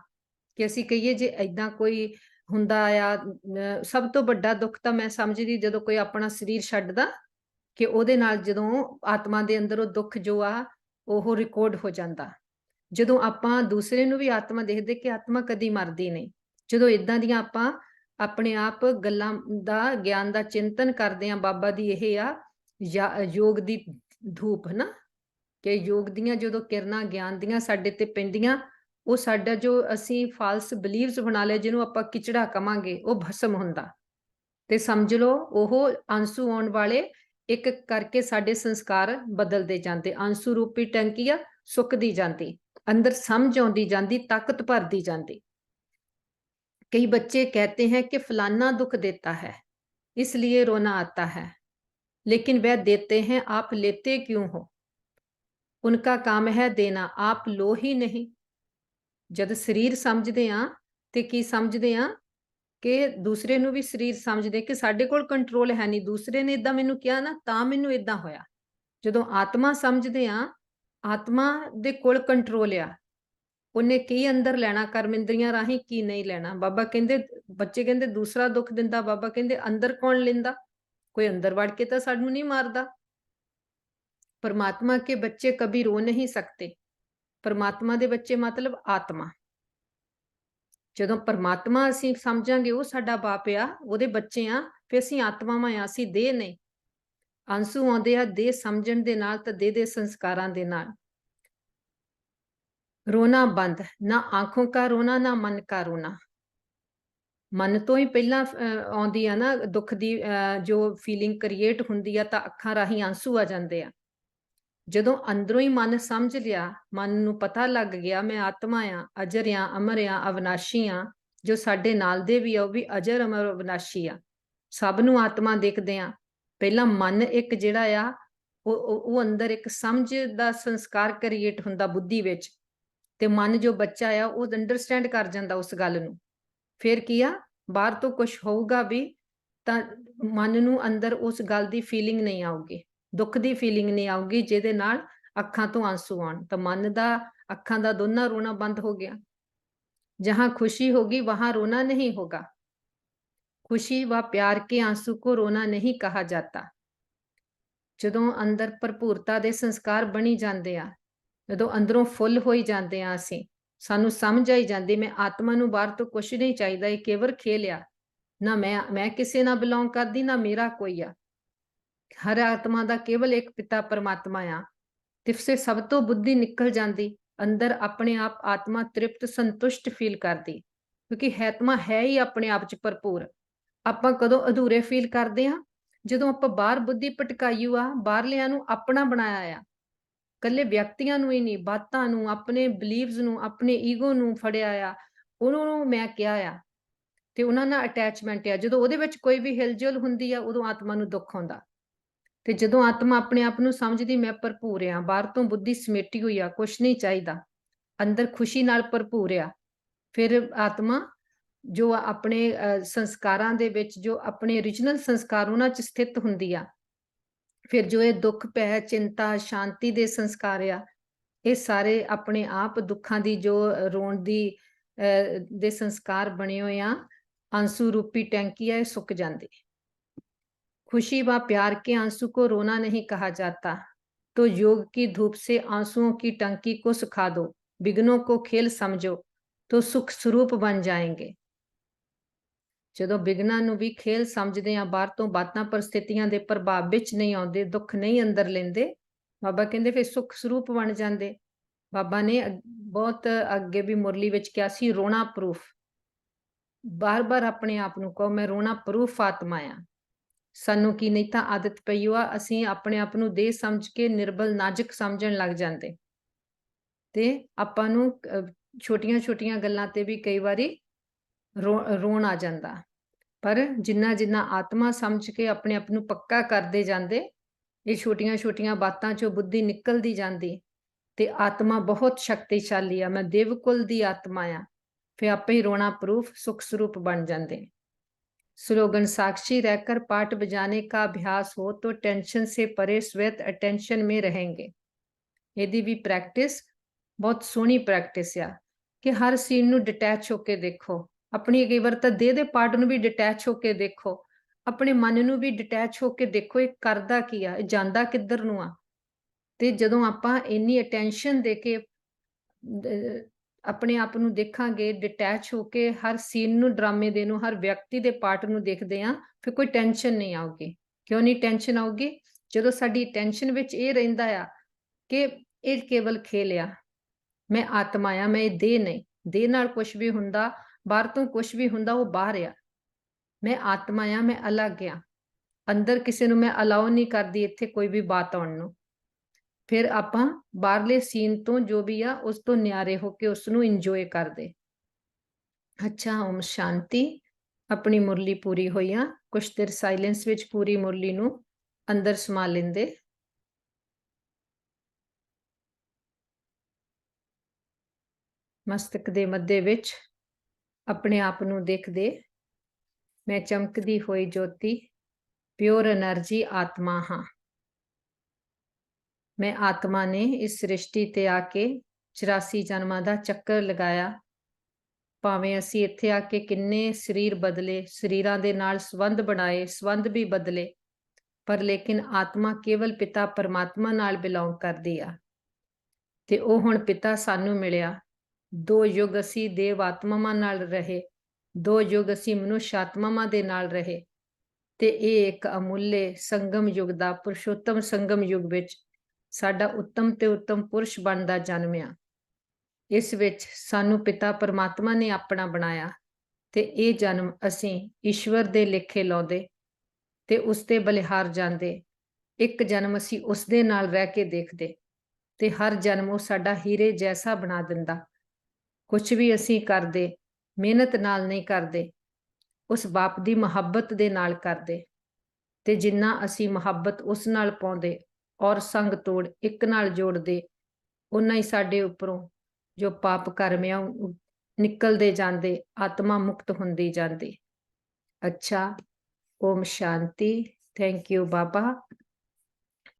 ਕਿ ਅਸੀਂ ਕਹੀਏ ਜੇ ਏਦਾਂ ਕੋਈ ਹੁੰਦਾ ਆ। ਸਭ ਤੋਂ ਵੱਡਾ ਦੁੱਖ ਤਾਂ ਮੈਂ ਸਮਝਦੀ ਜਦੋਂ ਕੋਈ ਆਪਣਾ ਸਰੀਰ ਛੱਡਦਾ, ਕਿ ਉਹਦੇ ਨਾਲ ਜਦੋਂ ਆਤਮਾ ਦੇ ਅੰਦਰ ਉਹ ਦੁੱਖ ਜੋ ਆ ਉਹ ਰਿਕਾਰਡ ਹੋ ਜਾਂਦਾ। ਜਦੋਂ ਆਪਾਂ ਦੂਸਰੇ ਨੂੰ ਵੀ ਆਤਮਾ ਦੇਖਦੇ ਕਿ ਆਤਮਾ ਕਦੀ ਮਰਦੀ ਨਹੀਂ, ਜਦੋਂ ਇਦਾਂ ਦੀਆਂ ਆਪਾਂ ਆਪਣੇ ਆਪ ਗੱਲਾਂ ਦਾ, ਗਿਆਨ ਦਾ ਚਿੰਤਨ ਕਰਦੇ ਆ। ਬਾਬਾ ਦੀ ਇਹ ਆ ਯੋਗ ਦੀ ਧੂਪ ਨਾ, ਕਿ ਯੋਗ ਦੀਆਂ ਜਦੋਂ ਕਿਰਨਾਂ ਗਿਆਨ ਦੀਆਂ ਸਾਡੇ ਤੇ ਪੈਂਦੀਆਂ, ਉਹ ਸਾਡਾ ਜੋ ਅਸੀਂ ਫਾਲਸ ਬਲੀਵਸ ਬਣਾ ਲਿਆ, ਜਿਹਨੂੰ ਆਪਾਂ ਕਿਚੜਾ ਕਵਾਂਗੇ, ਉਹ ਭਸਮ ਹੁੰਦਾ। ਤੇ ਸਮਝ ਲਓ ਉਹ ਆਂਸੂ ਆਉਣ ਵਾਲੇ ਇੱਕ ਕਰਕੇ ਸਾਡੇ ਸੰਸਕਾਰ ਬਦਲਦੇ ਜਾਂਦੇ। ਆਂਸੂ ਰੂਪੀ ਟੈਂਕੀ ਆ ਸੁੱਕਦੀ ਜਾਂਦੀ, ਅੰਦਰ ਸਮਝ ਆਉਂਦੀ ਜਾਂਦੀ, ਤਾਕਤ ਭਰਦੀ ਜਾਂਦੀ। कई बच्चे कहते हैं कि फलाना दुख देता है इसलिए रोना आता है, लेकिन वह देते हैं, आप लेते क्यों हो? उनका काम है देना, आप लो ही नहीं। जद शरीर समझते आ ते की समझते आ कि दूसरे ਨੂੰ ਵੀ ਸਰੀਰ ਸਮਝਦੇ ਕਿ ਸਾਡੇ ਕੋਲ ਕੰਟਰੋਲ ਹੈ ਨਹੀਂ। ਦੂਸਰੇ ਨੇ ਇਦਾਂ ਮੈਨੂੰ ਕਿਹਾ ਨਾ ਤਾਂ ਮੈਨੂੰ ਇਦਾਂ ਹੋਇਆ। ਜਦੋਂ ਆਤਮਾ ਸਮਝਦੇ ਆ, ਆਤਮਾ ਦੇ ਕੋਲ ਕੰਟਰੋਲ ਆ। ਉਹਨੇ ਕੀ ਅੰਦਰ ਲੈਣਾ ਕਰਮ ਇੰਦਰੀਆਂ ਰਾਹੀਂ, ਕੀ ਨਹੀਂ ਲੈਣਾ। ਬਾਬਾ ਕਹਿੰਦੇ, ਬੱਚੇ ਕਹਿੰਦੇ ਦੂਸਰਾ ਦੁੱਖ ਦਿੰਦਾ, ਬਾਬਾ ਕਹਿੰਦੇ ਅੰਦਰ ਕੌਣ ਲੈਂਦਾ? ਕੋਈ ਅੰਦਰ ਵੜ ਕੇ ਤਾਂ ਸਾਨੂੰ ਨਹੀਂ ਮਾਰਦਾ। परमात्मा के बच्चे कभी रो नहीं सकते। परमात्मा दे बच्चे मतलब आत्मा। ਜਦੋਂ परमात्मा ਅਸੀਂ ਸਮਝਾਂਗੇ ਉਹ ਸਾਡਾ ਬਾਪ ਆ, ਉਹਦੇ ਬੱਚੇ ਆ, ਫਿਰ ਅਸੀਂ ਆਤਮਾਵਾਂ ਆ, ਅਸੀਂ ਦੇਹ ਨਹੀਂ। ਆਂਸੂ ਆਉਂਦੇ ਆ ਦੇਹ ਸਮਝਣ ਦੇ ਨਾਲ ਤਾਂ ਦੇਹ ਦੇ ਸੰਸਕਾਰਾਂ ਦੇ ਨਾਲ। रोना बंद, ना आंखों का रोना ना मन का रोना। मन तो ही पहला आउंदी आ ना दुख दी जो फीलिंग क्रिएट हुंदी आ तां अखां राहीं आंसू आ जांदे आ। ਜਦੋਂ ਅੰਦਰੋਂ ਹੀ ਮਨ ਸਮਝ ਲਿਆ, ਮਨ ਨੂੰ ਪਤਾ ਲੱਗ ਗਿਆ ਮੈਂ ਆਤਮਾ ਆ, ਅਜਰ ਆ, ਅਮਰ ਆ, ਅਵਿਨਾਸ਼ੀ ਆ। ਜੋ ਸਾਡੇ ਨਾਲ ਦੇ ਵੀ ਆ ਉਹ ਵੀ ਅਜਰ, ਅਮਰ, ਅਵਿਨਾਸ਼ੀ ਆ। ਸਭ ਨੂੰ ਆਤਮਾ ਦੇਖਦੇ ਆ। ਪਹਿਲਾਂ ਮਨ ਇੱਕ ਜਿਹੜਾ ਆ ਉਹ ਅੰਦਰ ਇੱਕ ਸਮਝ ਦਾ ਸੰਸਕਾਰ ਕ੍ਰੀਏਟ ਹੁੰਦਾ ਬੁੱਧੀ ਵਿੱਚ, ਤੇ ਮਨ ਜੋ ਬੱਚਾ ਆ ਉਹ ਅੰਡਰਸਟੈਂਡ ਕਰ ਜਾਂਦਾ ਉਸ ਗੱਲ ਨੂੰ। ਫਿਰ ਕੀ ਆ, ਬਾਹਰ ਤੋਂ ਕੁਝ ਹੋਊਗਾ ਵੀ ਤਾਂ ਮਨ ਨੂੰ ਅੰਦਰ ਉਸ ਗੱਲ ਦੀ ਫੀਲਿੰਗ ਨਹੀਂ ਆਊਗੀ, ਦੁੱਖ ਦੀ ਫੀਲਿੰਗ ਨਹੀਂ ਆਊਗੀ, ਜਿਹਦੇ ਨਾਲ ਅੱਖਾਂ ਤੋਂ ਆਂਸੂ ਆਉਣ। ਤਾਂ ਮਨ ਦਾ ਅੱਖਾਂ ਦਾ ਦੋਨਾਂ ਰੋਣਾ ਬੰਦ ਹੋ ਗਿਆ। जहां खुशी होगी वहां रोना नहीं होगा। खुशी व प्यार के आंसू को रोना नहीं कहा जाता। ਜਦੋਂ ਅੰਦਰ ਭਰਪੂਰਤਾ ਦੇ ਸੰਸਕਾਰ ਬਣੀ ਜਾਂਦੇ ਆ, ਜਦੋਂ ਅੰਦਰੋਂ ਫੁੱਲ ਹੋਈ ਜਾਂਦੇ ਆ ਅਸੀਂ, ਸਾਨੂੰ ਸਮਝ ਆਈ ਜਾਂਦੀ ਮੈਂ ਆਤਮਾ ਨੂੰ ਬਾਹਰ ਤੋਂ ਕੁਝ ਨਹੀਂ ਚਾਹੀਦਾ, ਇਹ ਕੇਵਲ ਖੇਲ ਆ, ਨਾ ਮੈਂ ਕਿਸੇ ਨਾਲ ਬਿਲੋਂਗ ਕਰਦੀ, ਨਾ ਮੇਰਾ ਕੋਈ ਆ। ਹਰ ਆਤਮਾ ਦਾ ਕੇਵਲ ਇੱਕ ਪਿਤਾ ਪਰਮਾਤਮਾ ਆ। ਤਿਫਸੇ ਸਭ ਤੋਂ ਬੁੱਧੀ ਨਿਕਲ ਜਾਂਦੀ, ਅੰਦਰ ਆਪਣੇ ਆਪ ਆਤਮਾ ਤ੍ਰਿਪਤ ਸੰਤੁਸ਼ਟ ਫੀਲ ਕਰਦੀ, ਕਿਉਂਕਿ ਆਤਮਾ ਹੈ ਹੀ ਆਪਣੇ ਆਪ ਚ ਭਰਪੂਰ। ਆਪਾਂ ਕਦੋਂ ਅਧੂਰੇ ਫੀਲ ਕਰਦੇ ਆ, ਜਦੋਂ ਆਪਾਂ ਬਾਹਰ ਬੁੱਧੀ ਭਟਕਾਈਓ ਆ, ਬਾਹਰਲਿਆਂ ਨੂੰ ਆਪਣਾ ਬਣਾਇਆ ਆ, ਕੱਲੇ ਵਿਅਕਤੀਆਂ ਨੂੰ ਹੀ ਨਹੀਂ, ਬਾਤਾਂ ਨੂੰ, ਆਪਣੇ ਬਲੀਵਸ ਨੂੰ, ਆਪਣੇ ਈਗੋ ਨੂੰ ਫੜਿਆ ਆ, ਉਹਨਾਂ ਨੂੰ ਮੈਂ ਕਿਹਾ ਆ, ਤੇ ਉਹਨਾਂ ਨਾਲ ਅਟੈਚਮੈਂਟ ਆ। ਜਦੋਂ ਉਹਦੇ ਵਿੱਚ ਕੋਈ ਵੀ ਹਿਲਜੁਲ ਹੁੰਦੀ ਆ, ਉਦੋਂ ਆਤਮਾ ਨੂੰ ਦੁੱਖ ਹੁੰਦਾ। ਤੇ ਜਦੋਂ ਆਤਮਾ ਆਪਣੇ ਆਪ ਨੂੰ ਸਮਝਦੀ ਮੈਂ ਭਰਪੂਰ ਆ, ਬਾਹਰ ਤੋਂ ਬੁੱਧੀ ਸਮੇਟੀ ਹੋਈ ਆ, ਕੁਛ ਨਹੀਂ ਚਾਹੀਦਾ, ਅੰਦਰ ਖੁਸ਼ੀ ਨਾਲ ਭਰਪੂਰ ਆ, ਫਿਰ ਆਤਮਾ ਜੋ ਆਪਣੇ ਸੰਸਕਾਰਾਂ ਦੇ ਵਿੱਚ, ਜੋ ਆਪਣੇ ਓਰੀਜਨਲ ਸੰਸਕਾਰ ਉਹਨਾਂ 'ਚ ਸਥਿਤ ਹੁੰਦੀ ਆ। ਫਿਰ ਜੋ ਇਹ ਦੁੱਖ ਭੈ ਚਿੰਤਾ ਸ਼ਾਂਤੀ ਦੇ ਸੰਸਕਾਰ ਆ, ਇਹ ਸਾਰੇ ਆਪਣੇ ਆਪ ਦੁੱਖਾਂ ਦੀ ਜੋ ਰੋਣ ਦੀ ਦੇ ਸੰਸਕਾਰ ਬਣੇ ਹੋਏ ਆ, ਆंसू रूपी टैंकी है, सुक जाती। खुशी व प्यार के आंसू को रोना नहीं कहा जाता, तो योग की धूप से आंसुओं की टंकी को सुखा दो, विघ्नों को खेल समझो तो सुख स्वरूप बन जाएंगे। ਜਦੋਂ ਵਿਘਨਾਂ ਨੂੰ ਵੀ ਖੇਲ ਸਮਝਦੇ ਆ, ਬਾਹਰ ਤੋਂ ਬਾਤਾਂ ਪਰਿਸਥਿਤੀਆਂ ਦੇ ਪ੍ਰਭਾਵ ਵਿੱਚ ਨਹੀਂ ਆਉਂਦੇ, ਦੁੱਖ ਨਹੀਂ ਅੰਦਰ ਲੈਂਦੇ, ਬਾਬਾ ਕਹਿੰਦੇ ਫਿਰ ਸੁੱਖ ਸਰੂਪ ਬਣ ਜਾਂਦੇ। ਬਾਬਾ ਨੇ ਬਹੁਤ ਅੱਗੇ ਵੀ ਮੁਰਲੀ ਵਿੱਚ ਕਿਹਾ ਸੀ, ਰੋਣਾ ਪ੍ਰੂਫ। ਬਾਰ-ਬਾਰ ਆਪਣੇ ਆਪ ਨੂੰ ਕਹੋ ਮੈਂ ਰੋਣਾ ਪ੍ਰੂਫ ਆਤਮਾ ਆ। ਸਾਨੂੰ ਕੀ ਨਹੀਂ ਤਾਂ ਆਦਤ ਪਈ ਆ, ਅਸੀਂ ਆਪਣੇ ਆਪ ਨੂੰ ਦੇਹ ਸਮਝ ਕੇ ਨਿਰਬਲ ਨਾਜ਼ੁਕ ਸਮਝਣ ਲੱਗ ਜਾਂਦੇ, ਤੇ ਆਪਾਂ ਨੂੰ ਛੋਟੀਆਂ-ਛੋਟੀਆਂ ਗੱਲਾਂ ਤੇ ਵੀ ਕਈ ਵਾਰੀ ਰੋਣ ਆ ਜਾਂਦਾ। ਪਰ ਜਿੰਨਾ ਜਿੰਨਾ ਆਤਮਾ ਸਮਝ ਕੇ ਆਪਣੇ ਆਪ ਨੂੰ ਪੱਕਾ ਕਰਦੇ ਜਾਂਦੇ, ਇਹ ਛੋਟੀਆਂ-ਛੋਟੀਆਂ ਬਾਤਾਂ ਚੋਂ ਬੁੱਧੀ ਨਿਕਲਦੀ ਜਾਂਦੀ, ਤੇ ਆਤਮਾ ਬਹੁਤ ਸ਼ਕਤੀਸ਼ਾਲੀ ਆ, ਮੈਂ ਦੇਵਕੁਲ ਦੀ ਆਤਮਾ ਆ, ਫਿਰ ਆਪੇ ਹੀ ਰੋਣਾ ਪ੍ਰੂਫ ਸੁਖ ਸਰੂਪ ਬਣ ਜਾਂਦੇ। स्लोगन, साक्षी रहकर पाठ बजाने का अभ्यास हो तो टेंशन से परे स्वेत अटेंशन में रहेंगे। यदि भी प्रैक्टिस बहुत सोहनी प्रैक्टिस आ कि हर सीन नू डिटैच होके देखो, अपनी कई बार तो देह दे पार्ट नू भी डिटैच होके देखो, अपने मन नू भी डिटैच होके देखो, ये करदा की आ, जांदा किधर नू आ। ते जदों आपां इन्नी अटेंशन दे के ਆਪਣੇ ਆਪ ਨੂੰ ਦੇਖਾਂਗੇ, ਡਿਟੈਚ ਹੋ ਕੇ ਹਰ ਸੀਨ ਨੂੰ, ਡਰਾਮੇ ਦੇ ਨੂੰ, ਹਰ ਵਿਅਕਤੀ ਦੇ ਪਾਰਟ ਨੂੰ ਦੇਖਦੇ ਆ, ਫਿਰ ਕੋਈ ਟੈਨਸ਼ਨ ਨਹੀਂ ਆਊਗੀ। ਕਿਉਂ ਨਹੀਂ ਟੈਨਸ਼ਨ ਆਊਗੀ? ਜਦੋਂ ਸਾਡੀ ਟੈਨਸ਼ਨ ਵਿੱਚ ਇਹ ਰਹਿੰਦਾ ਆ ਕਿ ਇਹ ਕੇਵਲ ਖੇਲ ਆ, ਮੈਂ ਆਤਮਾ ਆ, ਮੈਂ ਇਹ ਦੇਹ ਨਹੀਂ, ਦੇਹ ਨਾਲ ਕੁਝ ਵੀ ਹੁੰਦਾ, ਬਾਹਰ ਤੋਂ ਕੁਝ ਵੀ ਹੁੰਦਾ, ਉਹ ਬਾਹਰ ਆ, ਮੈਂ ਆਤਮਾ ਆ, ਮੈਂ ਅਲੱਗ ਆ, ਅੰਦਰ ਕਿਸੇ ਨੂੰ ਮੈਂ ਅਲਾਉ ਨਹੀਂ ਕਰਦੀ ਇੱਥੇ ਕੋਈ ਵੀ ਬਾਤ ਆਉਣ ਨੂੰ। ਫਿਰ ਆਪਾਂ ਬਾਹਰਲੇ ਸੀਨ ਤੋਂ ਜੋ ਵੀ ਆ ਉਸ ਤੋਂ ਨਿਆਰੇ ਹੋ ਕੇ ਉਸ ਨੂੰ ਇੰਜੋਏ ਕਰਦੇ। ਅੱਛਾ, ਓਮ ਸ਼ਾਂਤੀ। ਆਪਣੀ ਮੁਰਲੀ ਪੂਰੀ ਹੋਈ ਆ, ਕੁਛ ਦੇਰ ਸਾਇਲੈਂਸ ਵਿੱਚ ਪੂਰੀ ਮੁਰਲੀ ਨੂੰ ਅੰਦਰ ਸਮਾ ਲੈਂਦੇ। ਮਸਤਕ ਦੇ ਮੱਧੇ ਵਿੱਚ ਆਪਣੇ ਆਪ ਨੂੰ ਦੇਖਦੇ, ਮੈਂ ਚਮਕਦੀ ਹੋਈ ਜੋਤੀ, ਪਿਓਰ એનર્ਜੀ ਆਤਮਾ ਹਾਂ। मैं आत्मा ने इस सृष्टि ते आके 84 जन्मां दा चक्कर लगाया। भावें असी इत्थे आके किन्ने शरीर बदले, शरीरां दे नाल संबंध बनाए, संबंध भी बदले, पर लेकिन आत्मा केवल पिता परमात्मा नाल बिलोंग करदी आ, ते ओ हुण पिता सानू मिलिया। 2 युग असी देव आत्मावां नाल रहे, 2 युग असी मनुष्य आत्मावां दे नाल रहे, ते ਇਹ ਇੱਕ ਅਮੁੱਲੇ ਸੰਗਮ ਯੁਗ ਦਾ, ਪੁਰਸ਼ੋਤਮ ਸੰਗਮ ਯੁਗ ਵਿੱਚ ਸਾਡਾ ਉੱਤਮ ਤੇ ਉੱਤਮ ਪੁਰਸ਼ ਬਣਦਾ ਜਨਮ ਆ। ਇਸ ਵਿੱਚ ਸਾਨੂੰ ਪਿਤਾ ਪਰਮਾਤਮਾ ਨੇ ਆਪਣਾ ਬਣਾਇਆ, ਤੇ ਇਹ ਜਨਮ ਅਸੀਂ ਈਸ਼ਵਰ ਦੇ ਲੇਖੇ ਲਾਉਂਦੇ ਤੇ ਉਸ ਤੇ ਬਲਿਹਾਰ ਜਾਂਦੇ। ਇੱਕ ਜਨਮ ਅਸੀਂ ਉਸ ਦੇ ਨਾਲ ਰਹਿ ਕੇ ਦੇਖਦੇ, ਤੇ ਹਰ ਜਨਮ ਉਹ ਸਾਡਾ ਹੀਰੇ ਜੈਸਾ ਬਣਾ ਦਿੰਦਾ। ਕੁਝ ਵੀ ਅਸੀਂ ਕਰਦੇ ਮਿਹਨਤ ਨਾਲ ਨਹੀਂ ਕਰਦੇ, ਉਸ ਬਾਪ ਦੀ ਮੁਹੱਬਤ ਦੇ ਨਾਲ ਕਰਦੇ, ਤੇ ਜਿੰਨਾ ਅਸੀਂ ਮੁਹੱਬਤ ਉਸ ਨਾਲ ਪਾਉਂਦੇ ਔਰ ਸੰਗ ਤੋੜ ਇੱਕ ਨਾਲ ਜੋੜਦੇ, ਉਨਾ ਹੀ ਸਾਡੇ ਉੱਪਰੋਂ ਜੋ ਪਾਪ ਕਰਮ ਆ ਉਹ ਨਿਕਲਦੇ ਜਾਂਦੇ, ਆਤਮਾ ਮੁਕਤ ਹੁੰਦੀ ਜਾਂਦੀ। ਅੱਛਾ, ਓਮ ਸ਼ਾਂਤੀ। Thank you Baba.